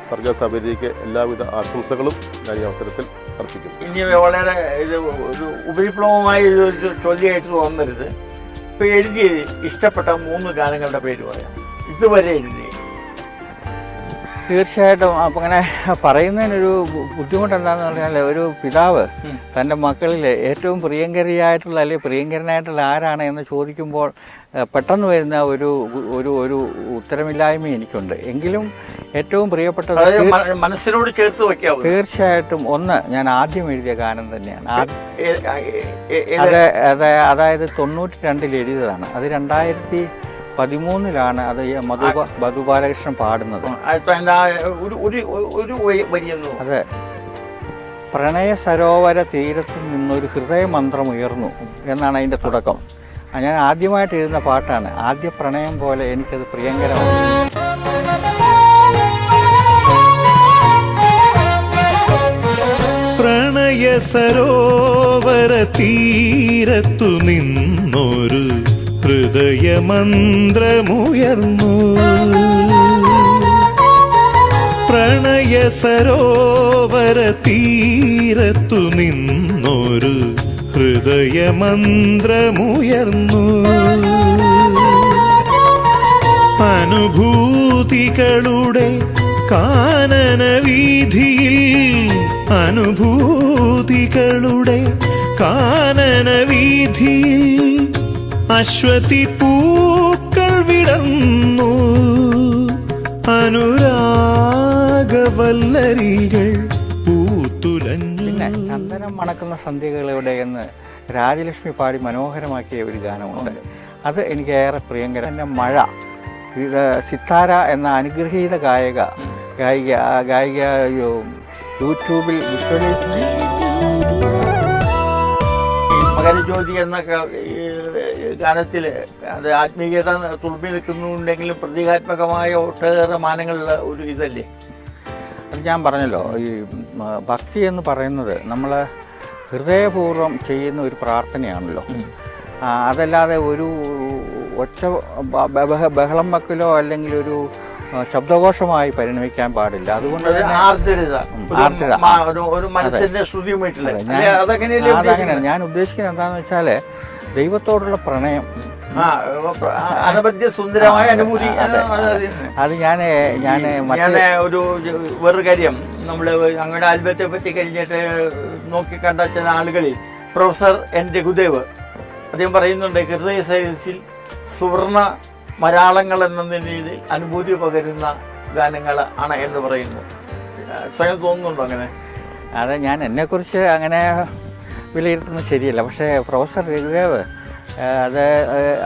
സർഗസപര്യയ്ക്ക് എല്ലാവിധ ആശംസകളും ഞാൻ ഈ അവസരത്തിൽ അർപ്പിക്കുന്നു. ഇനി വളരെ ഒരു ഉപരിപ്ലവമായ ഒരു ചോദ്യമായിട്ട് തോന്നരുത്. ഇപ്പം എഴുതി ഇഷ്ടപ്പെട്ട 3 ഗാനങ്ങളുടെ പേര് പറയാം, ഇതുവരെ എഴുതി. തീർച്ചയായിട്ടും അപ്പം അങ്ങനെ പറയുന്നതിനൊരു ബുദ്ധിമുട്ട് എന്താണെന്ന് പറഞ്ഞാൽ, ഒരു പിതാവ് തൻ്റെ മക്കളിൽ ഏറ്റവും പ്രിയങ്കരിയായിട്ടുള്ള അല്ലെങ്കിൽ പ്രിയങ്കരനായിട്ടുള്ള ആരാണ് എന്ന് ചോദിക്കുമ്പോൾ പെട്ടെന്ന് വരുന്ന ഒരു ഒരു ഒരു ഉത്തരമില്ലായ്മ എനിക്കുണ്ട്. എങ്കിലും ഏറ്റവും പ്രിയപ്പെട്ടത് മനസ്സിനോട് ചേർത്ത് വയ്ക്കാം. തീർച്ചയായിട്ടും ഒന്ന് ഞാൻ ആദ്യം എഴുതിയ ഗാനം തന്നെയാണ്. അതായത് 92 എഴുതിയതാണ്. അത് 2013 അത് മധു ബാലകൃഷ്ണൻ പാടുന്നത്. അതെ, പ്രണയ സരോവര തീരത്തു നിന്നൊരു ഹൃദയമന്ത്രം ഉയർന്നു എന്നാണ് അതിൻ്റെ തുടക്കം. ഞാൻ ആദ്യമായിട്ട് എഴുതുന്ന പാട്ടാണ്. ആദ്യ പ്രണയം പോലെ എനിക്കത് പ്രിയങ്കരമാണ്. പ്രണയ സരോവര തീരത്തു നിന്നൊരു ഹൃദയമന്ത്രമുയർന്നു. പ്രണയ സരോവര തീരത്തു നിന്നൊരു ഹൃദയമന്ത്രമുയർന്നു. അനുഭൂതികളുടെ കാനന വീഥിയിൽ, അനുഭൂതികളുടെ കാനന വീഥിയിൽ അശ്വതി പൂക്കൾ വിടർന്നു. അനുരാഗവല്ലരികൾ പൂത്തുലഞ്ഞു. പിന്നെ ചന്ദനം മണക്കുന്ന സന്ധ്യകളുടെ എന്ന് രാജലക്ഷ്മി പാടി മനോഹരമാക്കിയ ഒരു ഗാനമുണ്ട്. അത് എനിക്ക് ഏറെ പ്രിയങ്കരം. എൻ്റെ മഴ, സിത്താര എന്ന അനുഗ്രഹീത ഗായിക യൂട്യൂബിൽ മകരജ്യോതി എന്ന ഗാനത്തിൽ അത് ആത്മീയത തുളുമ്പി നിൽക്കുന്നുണ്ടെങ്കിലും പ്രതീകാത്മകമായ ഒട്ടേറെ മാനങ്ങളുള്ള ഒരു ഇതല്ലേ. അത് ഞാൻ പറഞ്ഞല്ലോ, ഈ ഭക്തി എന്ന് പറയുന്നത് നമ്മൾ ഹൃദയപൂർവ്വം ചെയ്യുന്ന ഒരു പ്രാർത്ഥനയാണല്ലോ. അതല്ലാതെ ഒരു ഒച്ച ബഹളം വെക്കലോ അല്ലെങ്കിൽ ഒരു ശബ്ദഘോഷമായി പരിണമിക്കാൻ പാടില്ല. അതുകൊണ്ട് അതങ്ങനെ ഞാൻ ഉദ്ദേശിക്കുന്നത് എന്താണെന്ന് വെച്ചാൽ ദൈവത്തോടുള്ള പ്രണയം, സുന്ദരമായ അനുഭൂതി. അത് ഞാൻ ഒരു വേറൊരു കാര്യം, നമ്മൾ ഞങ്ങളുടെ ആൽബത്തെ പറ്റി കഴിഞ്ഞിട്ട് നോക്കിക്കണ്ട ചില ആളുകളിൽ പ്രൊഫസർ എൻ രഘുദേവ് അദ്ദേഹം പറയുന്നുണ്ട്, ഹൃദയ സൈലൻസിൽ സുവർണ മലയാളങ്ങൾ എന്ന നിലയിൽ അനുഭൂതി പകരുന്ന ഗാനങ്ങൾ ആണ് എന്ന് പറയുന്നു. സ്വയം തോന്നുന്നുണ്ടോ അങ്ങനെ? അത് ഞാൻ എന്നെക്കുറിച്ച് അങ്ങനെ വിലയിരുത്തുന്നത് ശരിയല്ല. പക്ഷേ പ്രൊഫസർ രഘുദേവ്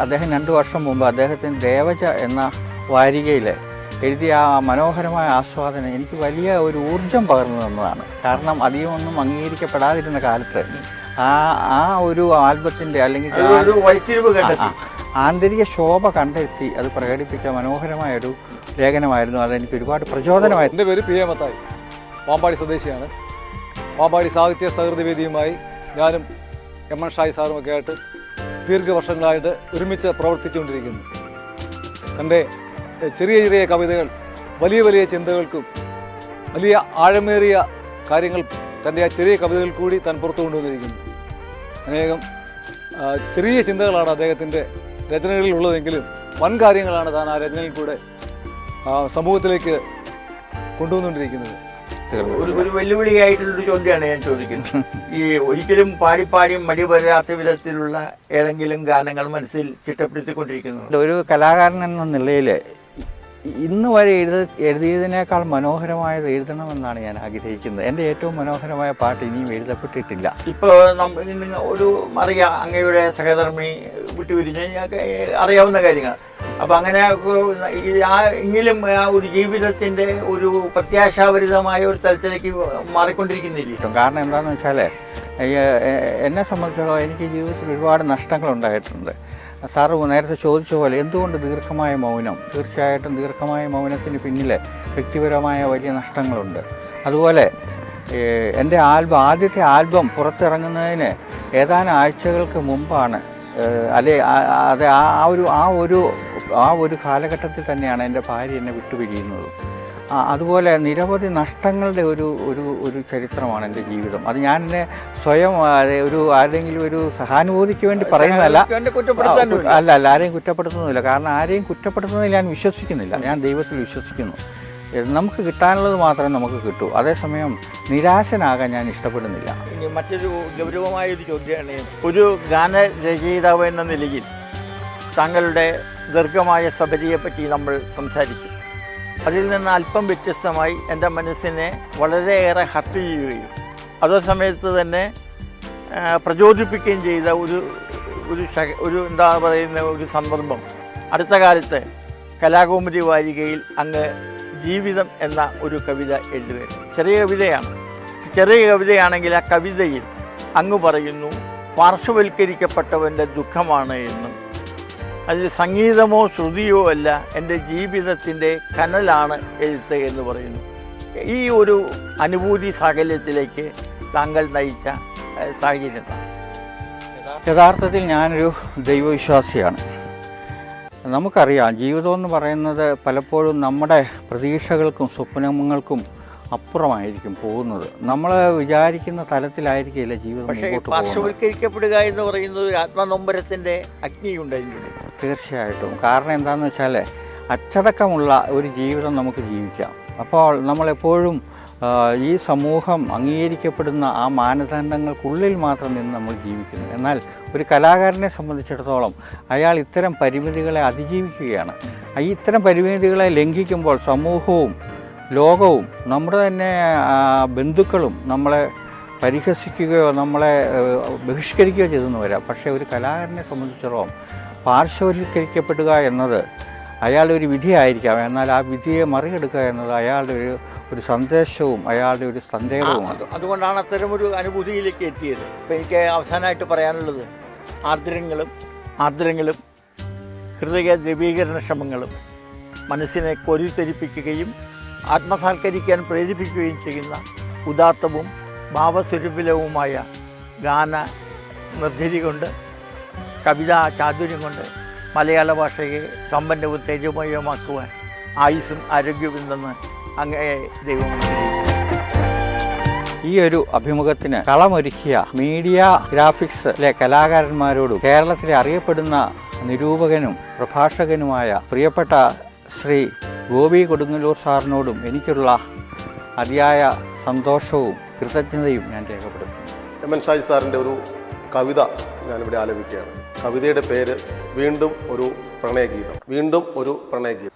അദ്ദേഹം 2 വർഷം മുമ്പ് അദ്ദേഹത്തിന് ദേവജ എന്ന വാരികയിൽ എഴുതിയ ആ മനോഹരമായ ആസ്വാദനം എനിക്ക് വലിയ ഒരു ഊർജം പകർന്നു തന്നതാണ്. കാരണം അധികമൊന്നും അംഗീകരിക്കപ്പെടാതിരുന്ന കാലത്ത് ആ ഒരു ആൽബത്തിൻ്റെ അല്ലെങ്കിൽ ആന്തരിക ശോഭ കണ്ടെത്തി അത് പ്രകടിപ്പിച്ച മനോഹരമായൊരു ലേഖനമായിരുന്നു. അതെനിക്ക് ഒരുപാട് പ്രചോദനമായിരുന്നു. എൻ്റെ പേര് PM മത്തായി, പാമ്പാടി സ്വദേശിയാണ്. പാമ്പാടി സാഹിത്യ സഹൃദയ വേദിയുമായി ഞാനും MN ഷാജി സാറുമൊക്കെ ആയിട്ട് ദീർഘവർഷങ്ങളായിട്ട് ഒരുമിച്ച് പ്രവർത്തിച്ചുകൊണ്ടിരിക്കുന്നു. തൻ്റെ ചെറിയ ചെറിയ കവിതകൾ വലിയ വലിയ ചിന്തകൾക്കും വലിയ ആഴമേറിയ കാര്യങ്ങൾ തൻ്റെ ആ ചെറിയ കവിതകൾ കൂടി താൻ പുറത്തു കൊണ്ടുവന്നിരിക്കുന്നു. അനേകം ചെറിയ ചിന്തകളാണ് അദ്ദേഹത്തിൻ്റെ രചനകളിൽ ഉള്ളതെങ്കിലും വൻ കാര്യങ്ങളാണ് താൻ ആ രചനയിൽ കൂടെ സമൂഹത്തിലേക്ക് കൊണ്ടുവന്നുകൊണ്ടിരിക്കുന്നത്. ഒരു വെല്ലുവിളിയായിട്ടുള്ളൊരു ചോദ്യമാണ് ഞാൻ ചോദിക്കുന്നത്. ഈ ഒരിക്കലും പാടി മടി വരാത്ത വിധത്തിലുള്ള ഏതെങ്കിലും ഗാനങ്ങൾ മനസ്സിൽ ചിട്ടപ്പെടുത്തിക്കൊണ്ടിരിക്കുന്നു? ഒരു കലാകാരൻ എന്ന നിലയിൽ ഇന്ന് വരെ എഴുതിയതിനേക്കാൾ മനോഹരമായത് എഴുതണമെന്നാണ് ഞാൻ ആഗ്രഹിക്കുന്നത്. എൻ്റെ ഏറ്റവും മനോഹരമായ പാട്ട് ഇനിയും എഴുതപ്പെട്ടിട്ടില്ല. ഇപ്പോൾ ഒരു അറിയാം, അങ്ങയുടെ സഹധർമ്മി വിട്ടുപിരിഞ്ഞ് അറിയാവുന്ന കാര്യങ്ങൾ. അപ്പം അങ്ങനെ എങ്കിലും ആ ഒരു ജീവിതത്തിൻ്റെ ഒരു പ്രത്യാശാഭരിതമായ ഒരു തലത്തിലേക്ക് മാറിക്കൊണ്ടിരിക്കുന്നില്ല. കാരണം എന്താണെന്ന് വെച്ചാൽ എന്നെ സംബന്ധിച്ചിടത്തോളം എനിക്ക് ജീവിതത്തിൽ ഒരുപാട് നഷ്ടങ്ങളുണ്ടായിട്ടുണ്ട്. സാറ് നേരത്തെ ചോദിച്ച പോലെ എന്തുകൊണ്ട് ദീർഘമായ മൗനം? തീർച്ചയായിട്ടും ദീർഘമായ മൗനത്തിന് പിന്നിൽ വ്യക്തിപരമായ വലിയ നഷ്ടങ്ങളുണ്ട്. അതുപോലെ എൻ്റെ ആദ്യത്തെ ആൽബം പുറത്തിറങ്ങുന്നതിന് ഏതാനും ആഴ്ചകൾക്ക് മുമ്പാണ്, അത് ആ ഒരു കാലഘട്ടത്തിൽ തന്നെയാണ് എൻ്റെ ഭാര്യ എന്നെ വിട്ടുപിരിയുന്നത്. അതുപോലെ നിരവധി നഷ്ടങ്ങളുടെ ഒരു ചരിത്രമാണ് എൻ്റെ ജീവിതം. അത് ഞാൻ എന്നെ സ്വയം ആരെങ്കിലും ഒരു സഹാനുഭൂതിക്ക് വേണ്ടി പറയുന്നതല്ല, ആരെയും കുറ്റപ്പെടുത്തുന്നില്ല. കാരണം ആരെയും കുറ്റപ്പെടുത്തുന്നതിൽ ഞാൻ വിശ്വസിക്കുന്നില്ല. ഞാൻ ദൈവത്തിൽ വിശ്വസിക്കുന്നു. നമുക്ക് കിട്ടാനുള്ളത് മാത്രമേ നമുക്ക് കിട്ടൂ. അതേസമയം നിരാശനാകാൻ ഞാൻ ഇഷ്ടപ്പെടുന്നില്ല. ഇനി മറ്റൊരു ഗൗരവമായൊരു ചോദ്യമാണ്, ഒരു ഗാനരചയിതാവ് എന്ന നിലയിൽ താങ്കളുടെ ദീർഘമായ സബരിയെപ്പറ്റി നമ്മൾ സംസാരിച്ചു. അതിൽ നിന്ന് അല്പം വ്യത്യസ്തമായി എൻ്റെ മനസ്സിനെ വളരെയേറെ ഹർട്ട് ചെയ്യുകയും അതേ സമയത്ത് തന്നെ പ്രചോദിപ്പിക്കുകയും ചെയ്ത ഒരു എന്താ പറയുന്ന ഒരു സന്ദർഭം അടുത്ത കാലത്ത് കലാകൗമുദി വാരികയിൽ അങ്ങ് ജീവിതം എന്ന ഒരു കവിത എഴുതുകയാണ്. ചെറിയ കവിതയാണെങ്കിൽ ആ കവിതയിൽ അങ്ങ് പറയുന്നു, പാർശ്വവൽക്കരിക്കപ്പെട്ടവൻ്റെ ദുഃഖമാണ് എന്നും അതിൽ സംഗീതമോ ശ്രുതിയോ അല്ല, എൻ്റെ ജീവിതത്തിൻ്റെ കനലാണ് എഴുത്ത് എന്ന് പറയുന്നു. ഈ ഒരു അനുഭൂതി സാഹചര്യത്തിലേക്ക് താങ്കൾ നയിച്ച സാഹചര്യം. യഥാർത്ഥത്തിൽ ഞാനൊരു ദൈവവിശ്വാസിയാണ്. നമുക്കറിയാം, ജീവിതമെന്ന് പറയുന്നത് പലപ്പോഴും നമ്മുടെ പ്രതീക്ഷകൾക്കും സ്വപ്നങ്ങൾക്കും അപ്പുറമായിരിക്കും പോകുന്നത്. നമ്മൾ വിചാരിക്കുന്ന തലത്തിലായിരിക്കില്ല ജീവിതം മുമ്പോട്ട് പോകുന്നത്. പാർശ്വവൽക്കരിക്കപ്പെടുക എന്ന് പറയുന്നത് ഒരു ആത്മനൊമ്പരത്തിൻ്റെ അഗ്നിയുണ്ടായിരുന്നു. തീർച്ചയായിട്ടും. കാരണം എന്താണെന്ന് വെച്ചാൽ അച്ചടക്കമുള്ള ഒരു ജീവിതം നമുക്ക് ജീവിക്കാം. അപ്പോൾ നമ്മളെപ്പോഴും ഈ സമൂഹം അംഗീകരിക്കപ്പെടുന്ന ആ മാനദണ്ഡങ്ങൾക്കുള്ളിൽ മാത്രം നിന്ന് നമ്മൾ ജീവിക്കുന്നു. എന്നാൽ ഒരു കലാകാരനെ സംബന്ധിച്ചിടത്തോളം അയാൾ ഇത്തരം പരിമിതികളെ അതിജീവിക്കുകയാണ്. ഇത്തരം പരിമിതികളെ ലംഘിക്കുമ്പോൾ സമൂഹവും ലോകവും നമ്മുടെ തന്നെ ബന്ധുക്കളും നമ്മളെ പരിഹസിക്കുകയോ നമ്മളെ ബഹിഷ്കരിക്കുകയോ ചെയ്തെന്ന് വരാം. പക്ഷേ ഒരു കലാകാരനെ സംബന്ധിച്ചിടത്തോളം പാർശ്വവൽക്കരിക്കപ്പെടുക എന്നത് അയാളുടെ ഒരു വിധിയായിരിക്കാം. എന്നാൽ ആ വിധിയെ മറികടക്കുക എന്നത് അയാളുടെ ഒരു സന്ദേശവും അയാളുടെ ഒരു സന്ദേഹവുമാണ്. അതുകൊണ്ടാണ് അത്തരമൊരു അനുഭൂതിയിലേക്ക് എത്തിയത്. ഇപ്പം എനിക്ക് അവസാനമായിട്ട് പറയാനുള്ളത്, ആർദ്രങ്ങളും ഹൃദയ ദ്രവീകരണ ശ്രമങ്ങളും മനസ്സിനെ കൊരുത്തരിപ്പിക്കുകയും ആത്മസാൽക്കരിക്കാൻ പ്രേരിപ്പിക്കുകയും ചെയ്യുന്ന ഉദാത്തവും ഭാവസ്വരൂപിലവുമായ ഗാന നിർദ്ധരി കൊണ്ട്, കവിതാ ചാതുര്യം കൊണ്ട് മലയാള ഭാഷയെ സമ്പന്നവും തേജോമയമാക്കുവാൻ ആയുസ്സും ആരോഗ്യവും നിന്ന് അങ്ങേ ദൈവം. ഈ ഒരു അഭിമുഖത്തിന് കളമൊരുക്കിയ മീഡിയ ഗ്രാഫിക്സിലെ കലാകാരന്മാരോടും കേരളത്തിലെ അറിയപ്പെടുന്ന നിരൂപകനും പ്രഭാഷകനുമായ പ്രിയപ്പെട്ട ശ്രീ ഗോപി കൊടുങ്ങല്ലൂർ സാറിനോടും എനിക്കുള്ള അതിയായ സന്തോഷവും കൃതജ്ഞതയും ഞാൻ രേഖപ്പെടുത്തുന്നു. എം.എൻ. ഷാജി സാറിൻ്റെ ഒരു കവിത ഞാനിവിടെ ആലപിക്കുകയാണ്. കവിതയുടെ പേര് വീണ്ടും ഒരു പ്രണയഗീതം.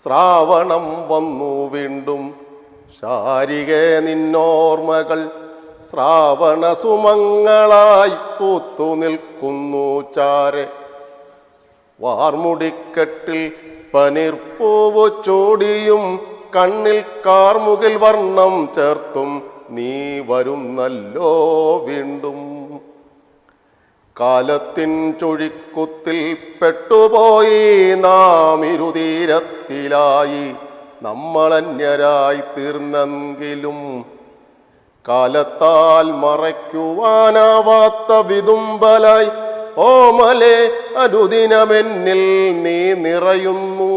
ശ്രാവണം വന്നു വീണ്ടും ശാരികെ നിന്നോർമ്മകൾ ശ്രാവണ സുമങ്ങളായി പൂത്തു നിൽക്കുന്നു ചാരെ. വാർമുടിക്കെട്ടിൽ പനിർപ്പൂവ് ചോടിയും കണ്ണിൽ കാർമുകിൽ വർണ്ണം ചേർത്തും നീ വരുന്നല്ലോ വീണ്ടും. കാലത്തിൻ ചുഴിക്കുത്തിൽ പെട്ടുപോയി നാം ഇരുതീരത്തിലായി നമ്മളന്യരായി തീർന്നെങ്കിലും കാലത്താൽ മറയ്ക്കുവാനാവാത്ത വിതുമ്പലായി ഓമലെ അനുദിനമെന്നിൽ നീ നിറയുന്നു.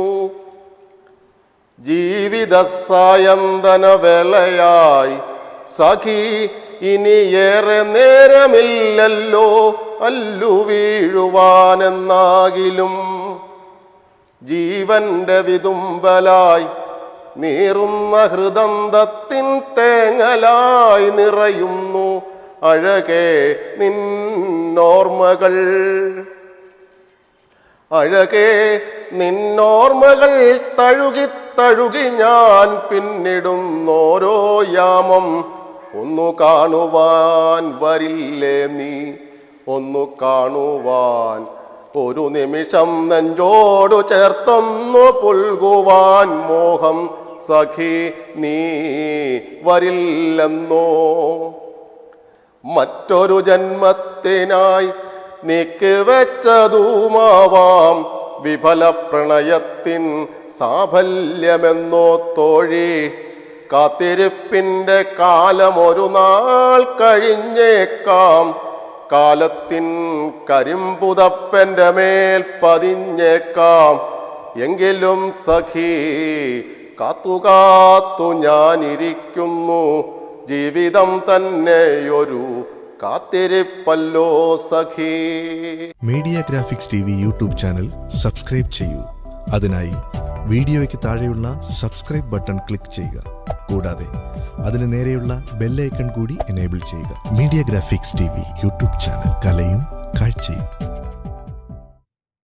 ജീവിത സായന്തന വേളയായി സഖി ഇനിയേറെ നേരമില്ലല്ലോ അല്ലു വീഴുവാനെന്നാകിലും. ജീവന്റെ വിതുമ്പലായി നീറുന്ന ഹൃദന്തത്തിൻ തേങ്ങലായി നിറയുന്നു അഴകേ നിന്നോർമ്മകൾ. അഴകേ നിന്നോർമ്മകൾ തഴുകി തഴുകി ഞാൻ പിന്നിടുന്നോരോ യാമം ഒന്നു കാണുവാൻ വരില്ലേ നീ, ഒന്നു കാണുവാൻ ഒരു നിമിഷം നെഞ്ചോടു ചേർത്തൊന്നു പുൽകുവാൻ മോഹം സഖി നീ വരില്ലെന്നോ. മറ്റൊരു ജന്മത്തിനായി നീക്കിവെച്ചതുമാവാം വിഫല പ്രണയത്തിൻ സാഫല്യമെന്നോ തോഴി. കാത്തിരിപ്പിൻ്റെ കാലമൊരു നാൾ കഴിഞ്ഞേക്കാം, കാലത്തിൻ കരിമ്പുതപ്പൻ്റെ മേൽ പതിഞ്ഞേക്കാം. എങ്കിലും സഖി കാത്തു കാത്തു ഞാനിരിക്കുന്നു, ജീവിതം തന്നെയൊരു കാത്തിരിപ്പല്ലോ സഖി. Media graphics TV YouTube channel subscribe ചെയ്യൂ. അതിനായി വീഡിയോയ്ക്ക് താഴെയുള്ള സബ്സ്ക്രൈബ് ബട്ടൺ ക്ലിക്ക് ചെയ്യുക. കൂടാതെ അതിന് നേരെയുള്ള ബെല്ലൈക്കൺ കൂടി എനേബിൾ ചെയ്യുക. Media graphics TV YouTube channel, കലയും കാഴ്ചയും.